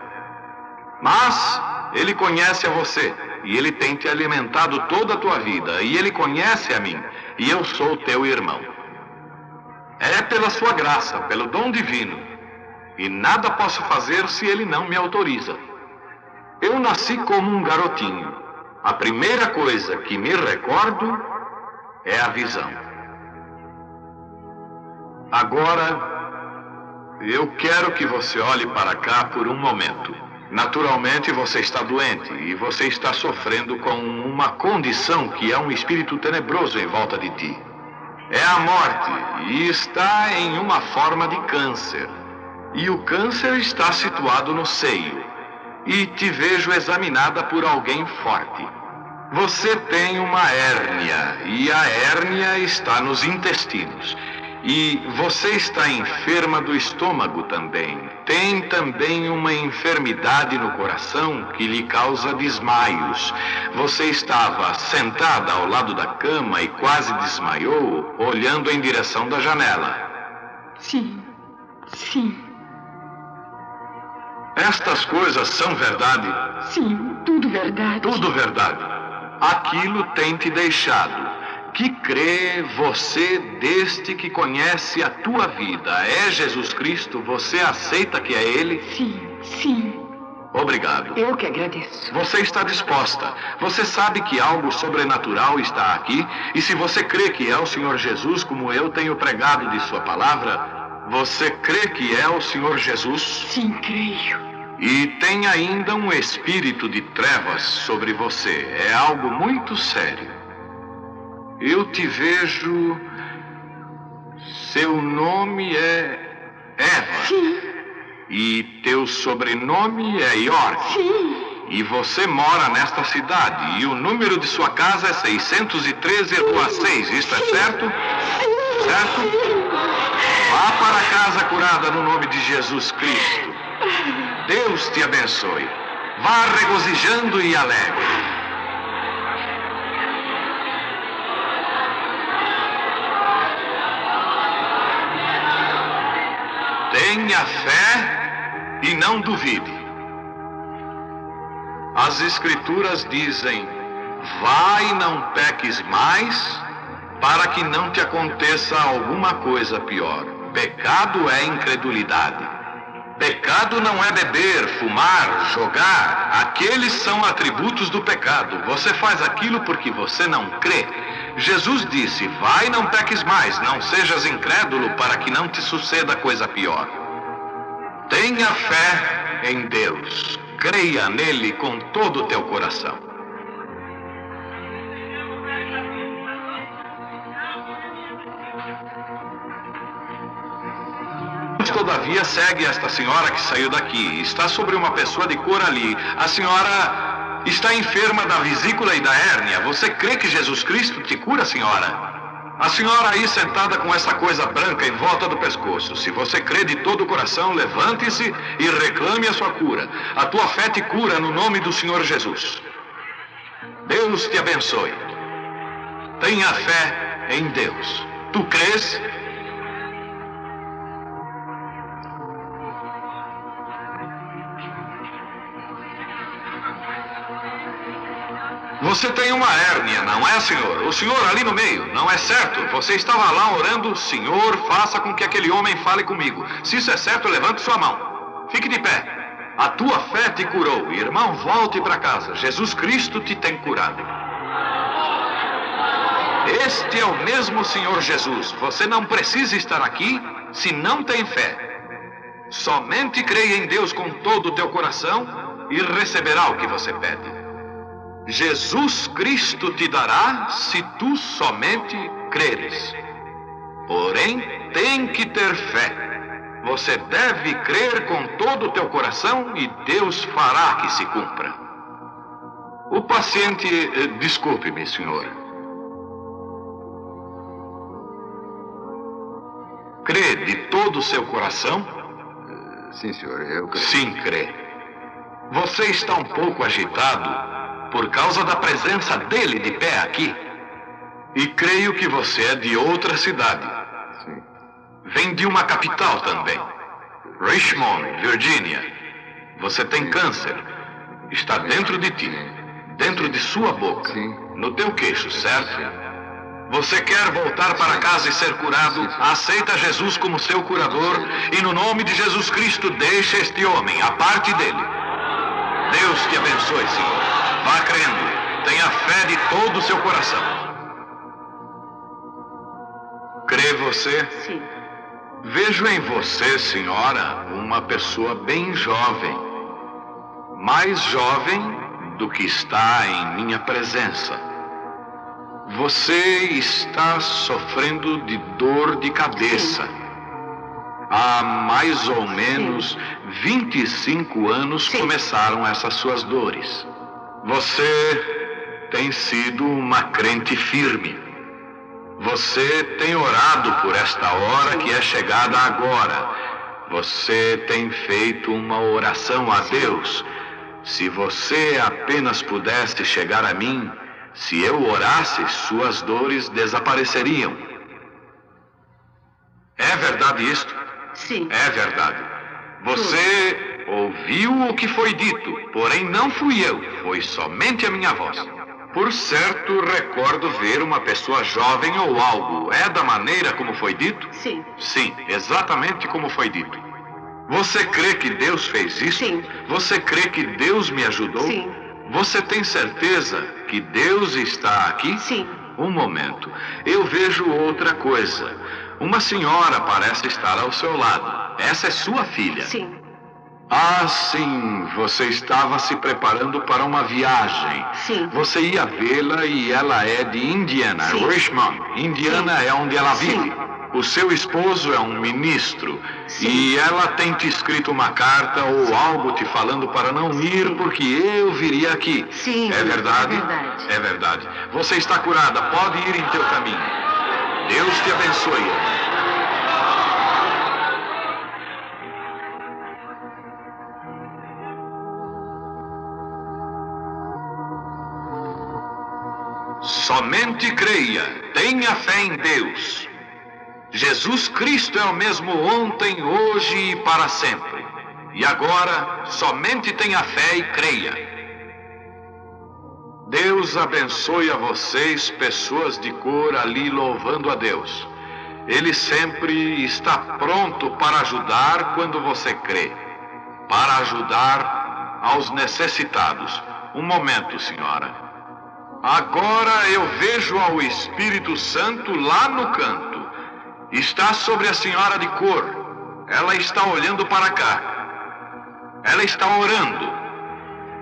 Mas Ele conhece a você. E Ele tem te alimentado toda a tua vida. E Ele conhece a mim. E eu sou teu irmão. É pela sua graça, pelo dom divino. E nada posso fazer se Ele não me autoriza. Eu nasci como um garotinho. A primeira coisa que me recordo é a visão. Agora, eu quero que você olhe para cá por um momento. Naturalmente, você está doente e você está sofrendo com uma condição que é um espírito tenebroso em volta de ti. É a morte e está em uma forma de câncer. E o câncer está situado no seio. E te vejo examinada por alguém forte. Você tem uma hérnia e a hérnia está nos intestinos. E você está enferma do estômago também. Tem também uma enfermidade no coração que lhe causa desmaios. Você estava sentada ao lado da cama e quase desmaiou, olhando em direção da janela. Sim, sim. Estas coisas são verdade? Sim, tudo verdade. Tudo verdade. Aquilo tem te deixado. Que crê você deste que conhece a tua vida. É Jesus Cristo? Você aceita que é Ele? Sim, sim. Obrigado. Eu que agradeço. Você está disposta. Você sabe que algo sobrenatural está aqui. E se você crê que é o Senhor Jesus, como eu tenho pregado de sua palavra, você crê que é o Senhor Jesus? Sim, creio. E tem ainda um espírito de trevas sobre você. É algo muito sério. Eu te vejo. Seu nome é Eva. Sim. E teu sobrenome é York. Sim. E você mora nesta cidade. E o número de sua casa é 613 Rua 6. Isto é certo? Certo? Vá para casa curada no nome de Jesus Cristo. Deus te abençoe. Vá regozijando e alegre. Tenha fé e não duvide. As Escrituras dizem: vai e não peques mais, para que não te aconteça alguma coisa pior. Pecado é incredulidade. Pecado não é beber, fumar, jogar. Aqueles são atributos do pecado. Você faz aquilo porque você não crê. Jesus disse: vai e não peques mais, não sejas incrédulo para que não te suceda coisa pior. Tenha fé em Deus. Creia nele com todo o teu coração. Todavia, segue esta senhora que saiu daqui. Está sobre uma pessoa de cor ali. A senhora está enferma da vesícula e da hérnia. Você crê que Jesus Cristo te cura, senhora? A senhora aí sentada com essa coisa branca em volta do pescoço. Se você crê de todo o coração, levante-se e reclame a sua cura. A tua fé te cura no nome do Senhor Jesus. Deus te abençoe. Tenha fé em Deus. Tu crês? Você tem uma hérnia, não é, senhor? O senhor ali no meio, não é certo? Você estava lá orando, Senhor, faça com que aquele homem fale comigo. Se isso é certo, levante sua mão. Fique de pé. A tua fé te curou. Irmão, volte para casa. Jesus Cristo te tem curado. Este é o mesmo Senhor Jesus. Você não precisa estar aqui se não tem fé. Somente creia em Deus com todo o teu coração e receberá o que você pede. Jesus Cristo te dará se tu somente creres. Porém, tem que ter fé. Você deve crer com todo o teu coração e Deus fará que se cumpra. O paciente... Desculpe-me, senhor. Crê de todo o seu coração? Sim, senhor, eu creio. Sim, crê. Você está um pouco agitado por causa da presença dele de pé aqui. E creio que você é de outra cidade. Sim. Vem de uma capital também. Richmond, Virgínia. Você tem câncer. Está dentro de ti. Dentro de sua boca. Sim. No teu queixo, certo? Você quer voltar para casa e ser curado? Aceita Jesus como seu curador e no nome de Jesus Cristo deixa este homem, aparte dele. Deus te abençoe, senhor. Vá crendo. Tenha fé de todo o seu coração. Crê você? Sim. Vejo em você, senhora, uma pessoa bem jovem. Mais jovem do que está em minha presença. Você está sofrendo de dor de cabeça. Há mais ou menos 25 anos começaram essas suas dores. Você tem sido uma crente firme. Você tem orado por esta hora que é chegada agora. Você tem feito uma oração a Deus. Se você apenas pudesse chegar a mim, se eu orasse, suas dores desapareceriam. É verdade isto? Sim. É verdade. Você ouviu o que foi dito, porém não fui eu, foi somente a minha voz. Por certo, recordo ver uma pessoa jovem ou algo. É da maneira como foi dito? Sim. Sim, exatamente como foi dito. Você crê que Deus fez isso? Sim. Você crê que Deus me ajudou? Sim. Você tem certeza que Deus está aqui? Sim. Um momento. Eu vejo outra coisa. Uma senhora parece estar ao seu lado. Essa é sua filha? Sim. Ah, sim. Você estava se preparando para uma viagem. Sim. Você ia vê-la e ela é de Indiana, Sim. Richmond. Indiana Sim. é onde ela vive. Sim. O seu esposo é um ministro. Sim. E ela tem te escrito uma carta ou algo te falando para não ir porque eu viria aqui. Sim. É verdade? É verdade. É verdade. Você está curada. Pode ir em teu caminho. Deus te abençoe. Somente creia, tenha fé em Deus. Jesus Cristo é o mesmo ontem, hoje e para sempre. E agora, somente tenha fé e creia. Deus abençoe a vocês, pessoas de cor ali louvando a Deus. Ele sempre está pronto para ajudar quando você crê. Para ajudar aos necessitados. Um momento, senhora. Agora eu vejo ao Espírito Santo lá no canto. Está sobre a senhora de cor. Ela está olhando para cá. Ela está orando.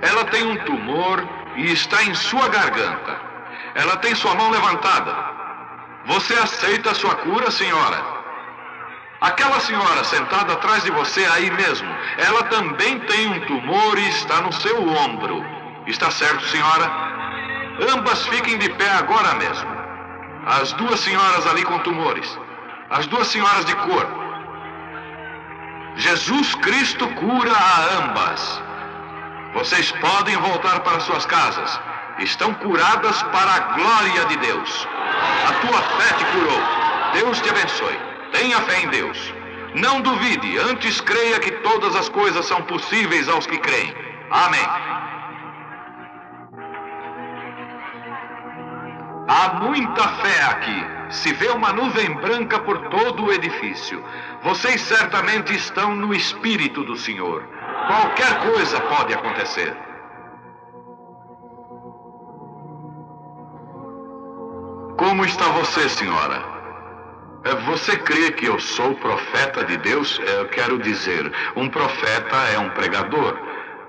Ela tem um tumor e está em sua garganta. Ela tem sua mão levantada. Você aceita a sua cura, senhora? Aquela senhora sentada atrás de você aí mesmo, ela também tem um tumor e está no seu ombro. Está certo, senhora? Ambas fiquem de pé agora mesmo. As duas senhoras ali com tumores. As duas senhoras de cor. Jesus Cristo cura a ambas. Vocês podem voltar para suas casas. Estão curadas para a glória de Deus. A tua fé te curou. Deus te abençoe. Tenha fé em Deus. Não duvide, antes creia que todas as coisas são possíveis aos que creem. Amém. Há muita fé aqui. Se vê uma nuvem branca por todo o edifício. Vocês certamente estão no Espírito do Senhor. Qualquer coisa pode acontecer. Como está você, senhora? Você crê que eu sou profeta de Deus? Eu quero dizer, um profeta é um pregador.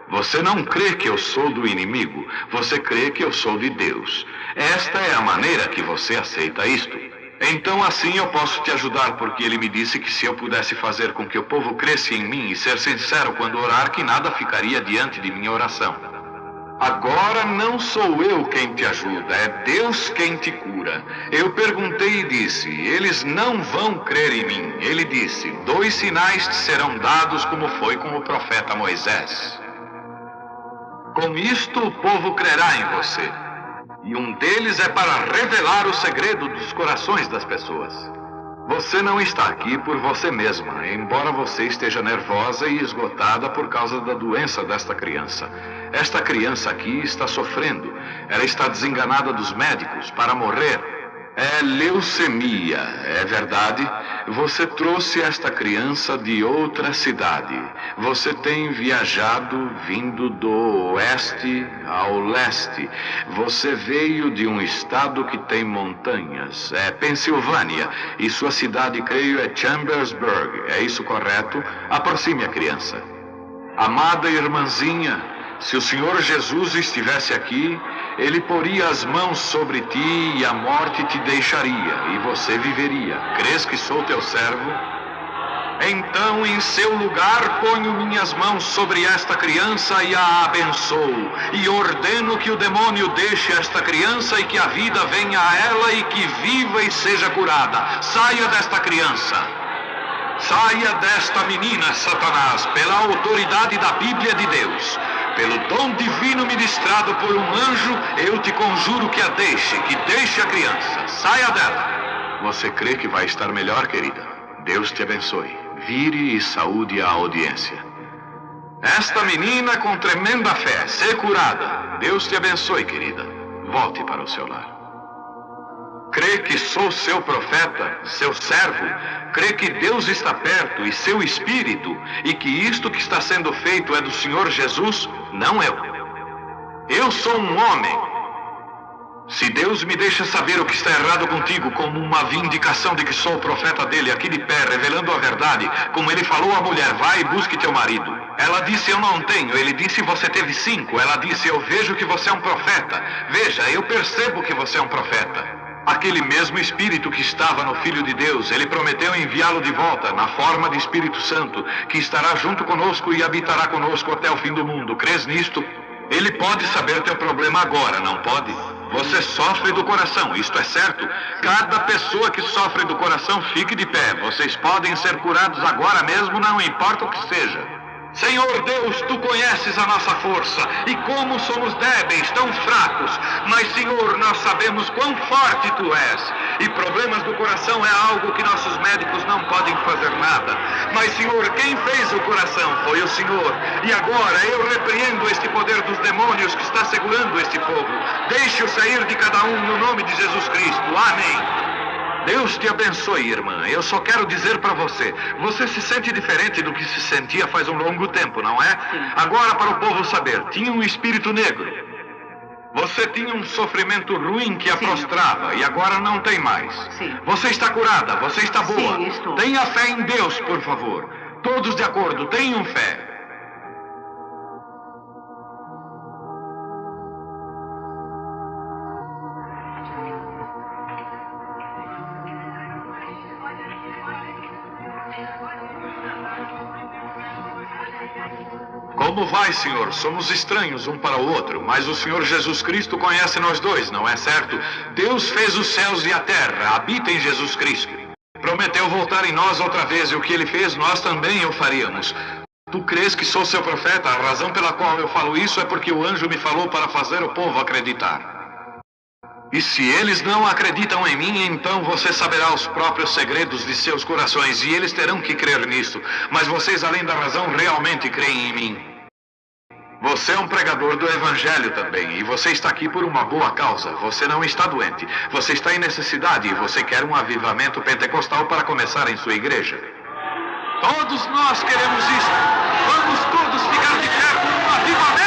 Você não crê que eu sou do inimigo. Você crê que eu sou de Deus. Esta é a maneira que você aceita isto. Então assim eu posso te ajudar, porque ele me disse que se eu pudesse fazer com que o povo cresça em mim e ser sincero quando orar, que nada ficaria diante de minha oração. Agora não sou eu quem te ajuda, é Deus quem te cura. Eu perguntei e disse, eles não vão crer em mim. Ele disse, 2 sinais te serão dados como foi com o profeta Moisés. Com isto o povo crerá em você. E um deles é para revelar o segredo dos corações das pessoas. Você não está aqui por você mesma, embora você esteja nervosa e esgotada por causa da doença desta criança. Esta criança aqui está sofrendo. Ela está desenganada dos médicos para morrer. É leucemia, é verdade? Você trouxe esta criança de outra cidade. Você tem viajado vindo do oeste ao leste. Você veio de um estado que tem montanhas. É Pensilvânia. E sua cidade, creio, é Chambersburg. É isso correto? Aproxime a criança. Amada irmãzinha, se o Senhor Jesus estivesse aqui, Ele poria as mãos sobre ti e a morte te deixaria, e você viveria. Crês que sou teu servo? Então, em seu lugar, ponho minhas mãos sobre esta criança e a abençoo. E ordeno que o demônio deixe esta criança e que a vida venha a ela e que viva e seja curada. Saia desta criança. Saia desta menina, Satanás, pela autoridade da Bíblia de Deus. Pelo dom divino ministrado por um anjo, eu te conjuro que a deixe, que deixe a criança. Saia dela. Você crê que vai estar melhor, querida? Deus te abençoe. Vire e saúde a audiência. Esta menina com tremenda fé, ser curada. Deus te abençoe, querida. Volte para o seu lar. Crê que sou seu profeta, seu servo? Crê que Deus está perto e seu Espírito, e que isto que está sendo feito é do Senhor Jesus? Não eu. Eu sou um homem. Se Deus me deixa saber o que está errado contigo, como uma vindicação de que sou o profeta dele, aqui de pé, revelando a verdade, como ele falou à mulher, vai e busque teu marido. Ela disse, eu não tenho. Ele disse, você teve 5. Ela disse, eu vejo que você é um profeta. Veja, eu percebo que você é um profeta. Aquele mesmo Espírito que estava no Filho de Deus, ele prometeu enviá-lo de volta, na forma de Espírito Santo, que estará junto conosco e habitará conosco até o fim do mundo. Crês nisto? Ele pode saber teu problema agora, não pode? Você sofre do coração, isto é certo? Cada pessoa que sofre do coração, fique de pé. Vocês podem ser curados agora mesmo, não importa o que seja. Senhor Deus, Tu conheces a nossa força e como somos débeis, tão fracos. Mas, Senhor, nós sabemos quão forte Tu és. E problemas do coração é algo que nossos médicos não podem fazer nada. Mas, Senhor, quem fez o coração foi o Senhor. E agora eu repreendo este poder dos demônios que está segurando este povo. Deixe-o sair de cada um no nome de Jesus Cristo. Amém. Deus te abençoe, irmã. Eu só quero dizer para você, você se sente diferente do que se sentia faz um longo tempo, não é? Sim. Agora, para o povo saber, tinha um espírito negro. Você tinha um sofrimento ruim que a prostrava e agora não tem mais. Sim. Você está curada, você está boa. Sim, estou. Tenha fé em Deus, por favor. Todos de acordo, tenham fé. Como vai, Senhor? Somos estranhos um para o outro, mas o Senhor Jesus Cristo conhece nós dois, não é certo? Deus fez os céus e a terra, habita em Jesus Cristo. Prometeu voltar em nós outra vez, e o que Ele fez, nós também o faríamos. Tu crês que sou seu profeta? A razão pela qual eu falo isso é porque o anjo me falou para fazer o povo acreditar. E se eles não acreditam em mim, então você saberá os próprios segredos de seus corações, e eles terão que crer nisso. Mas vocês, além da razão, realmente creem em mim. Você é um pregador do Evangelho também, e você está aqui por uma boa causa. Você não está doente. Você está em necessidade e você quer um avivamento pentecostal para começar em sua igreja. Todos nós queremos isso. Vamos todos ficar de pé por um avivamento.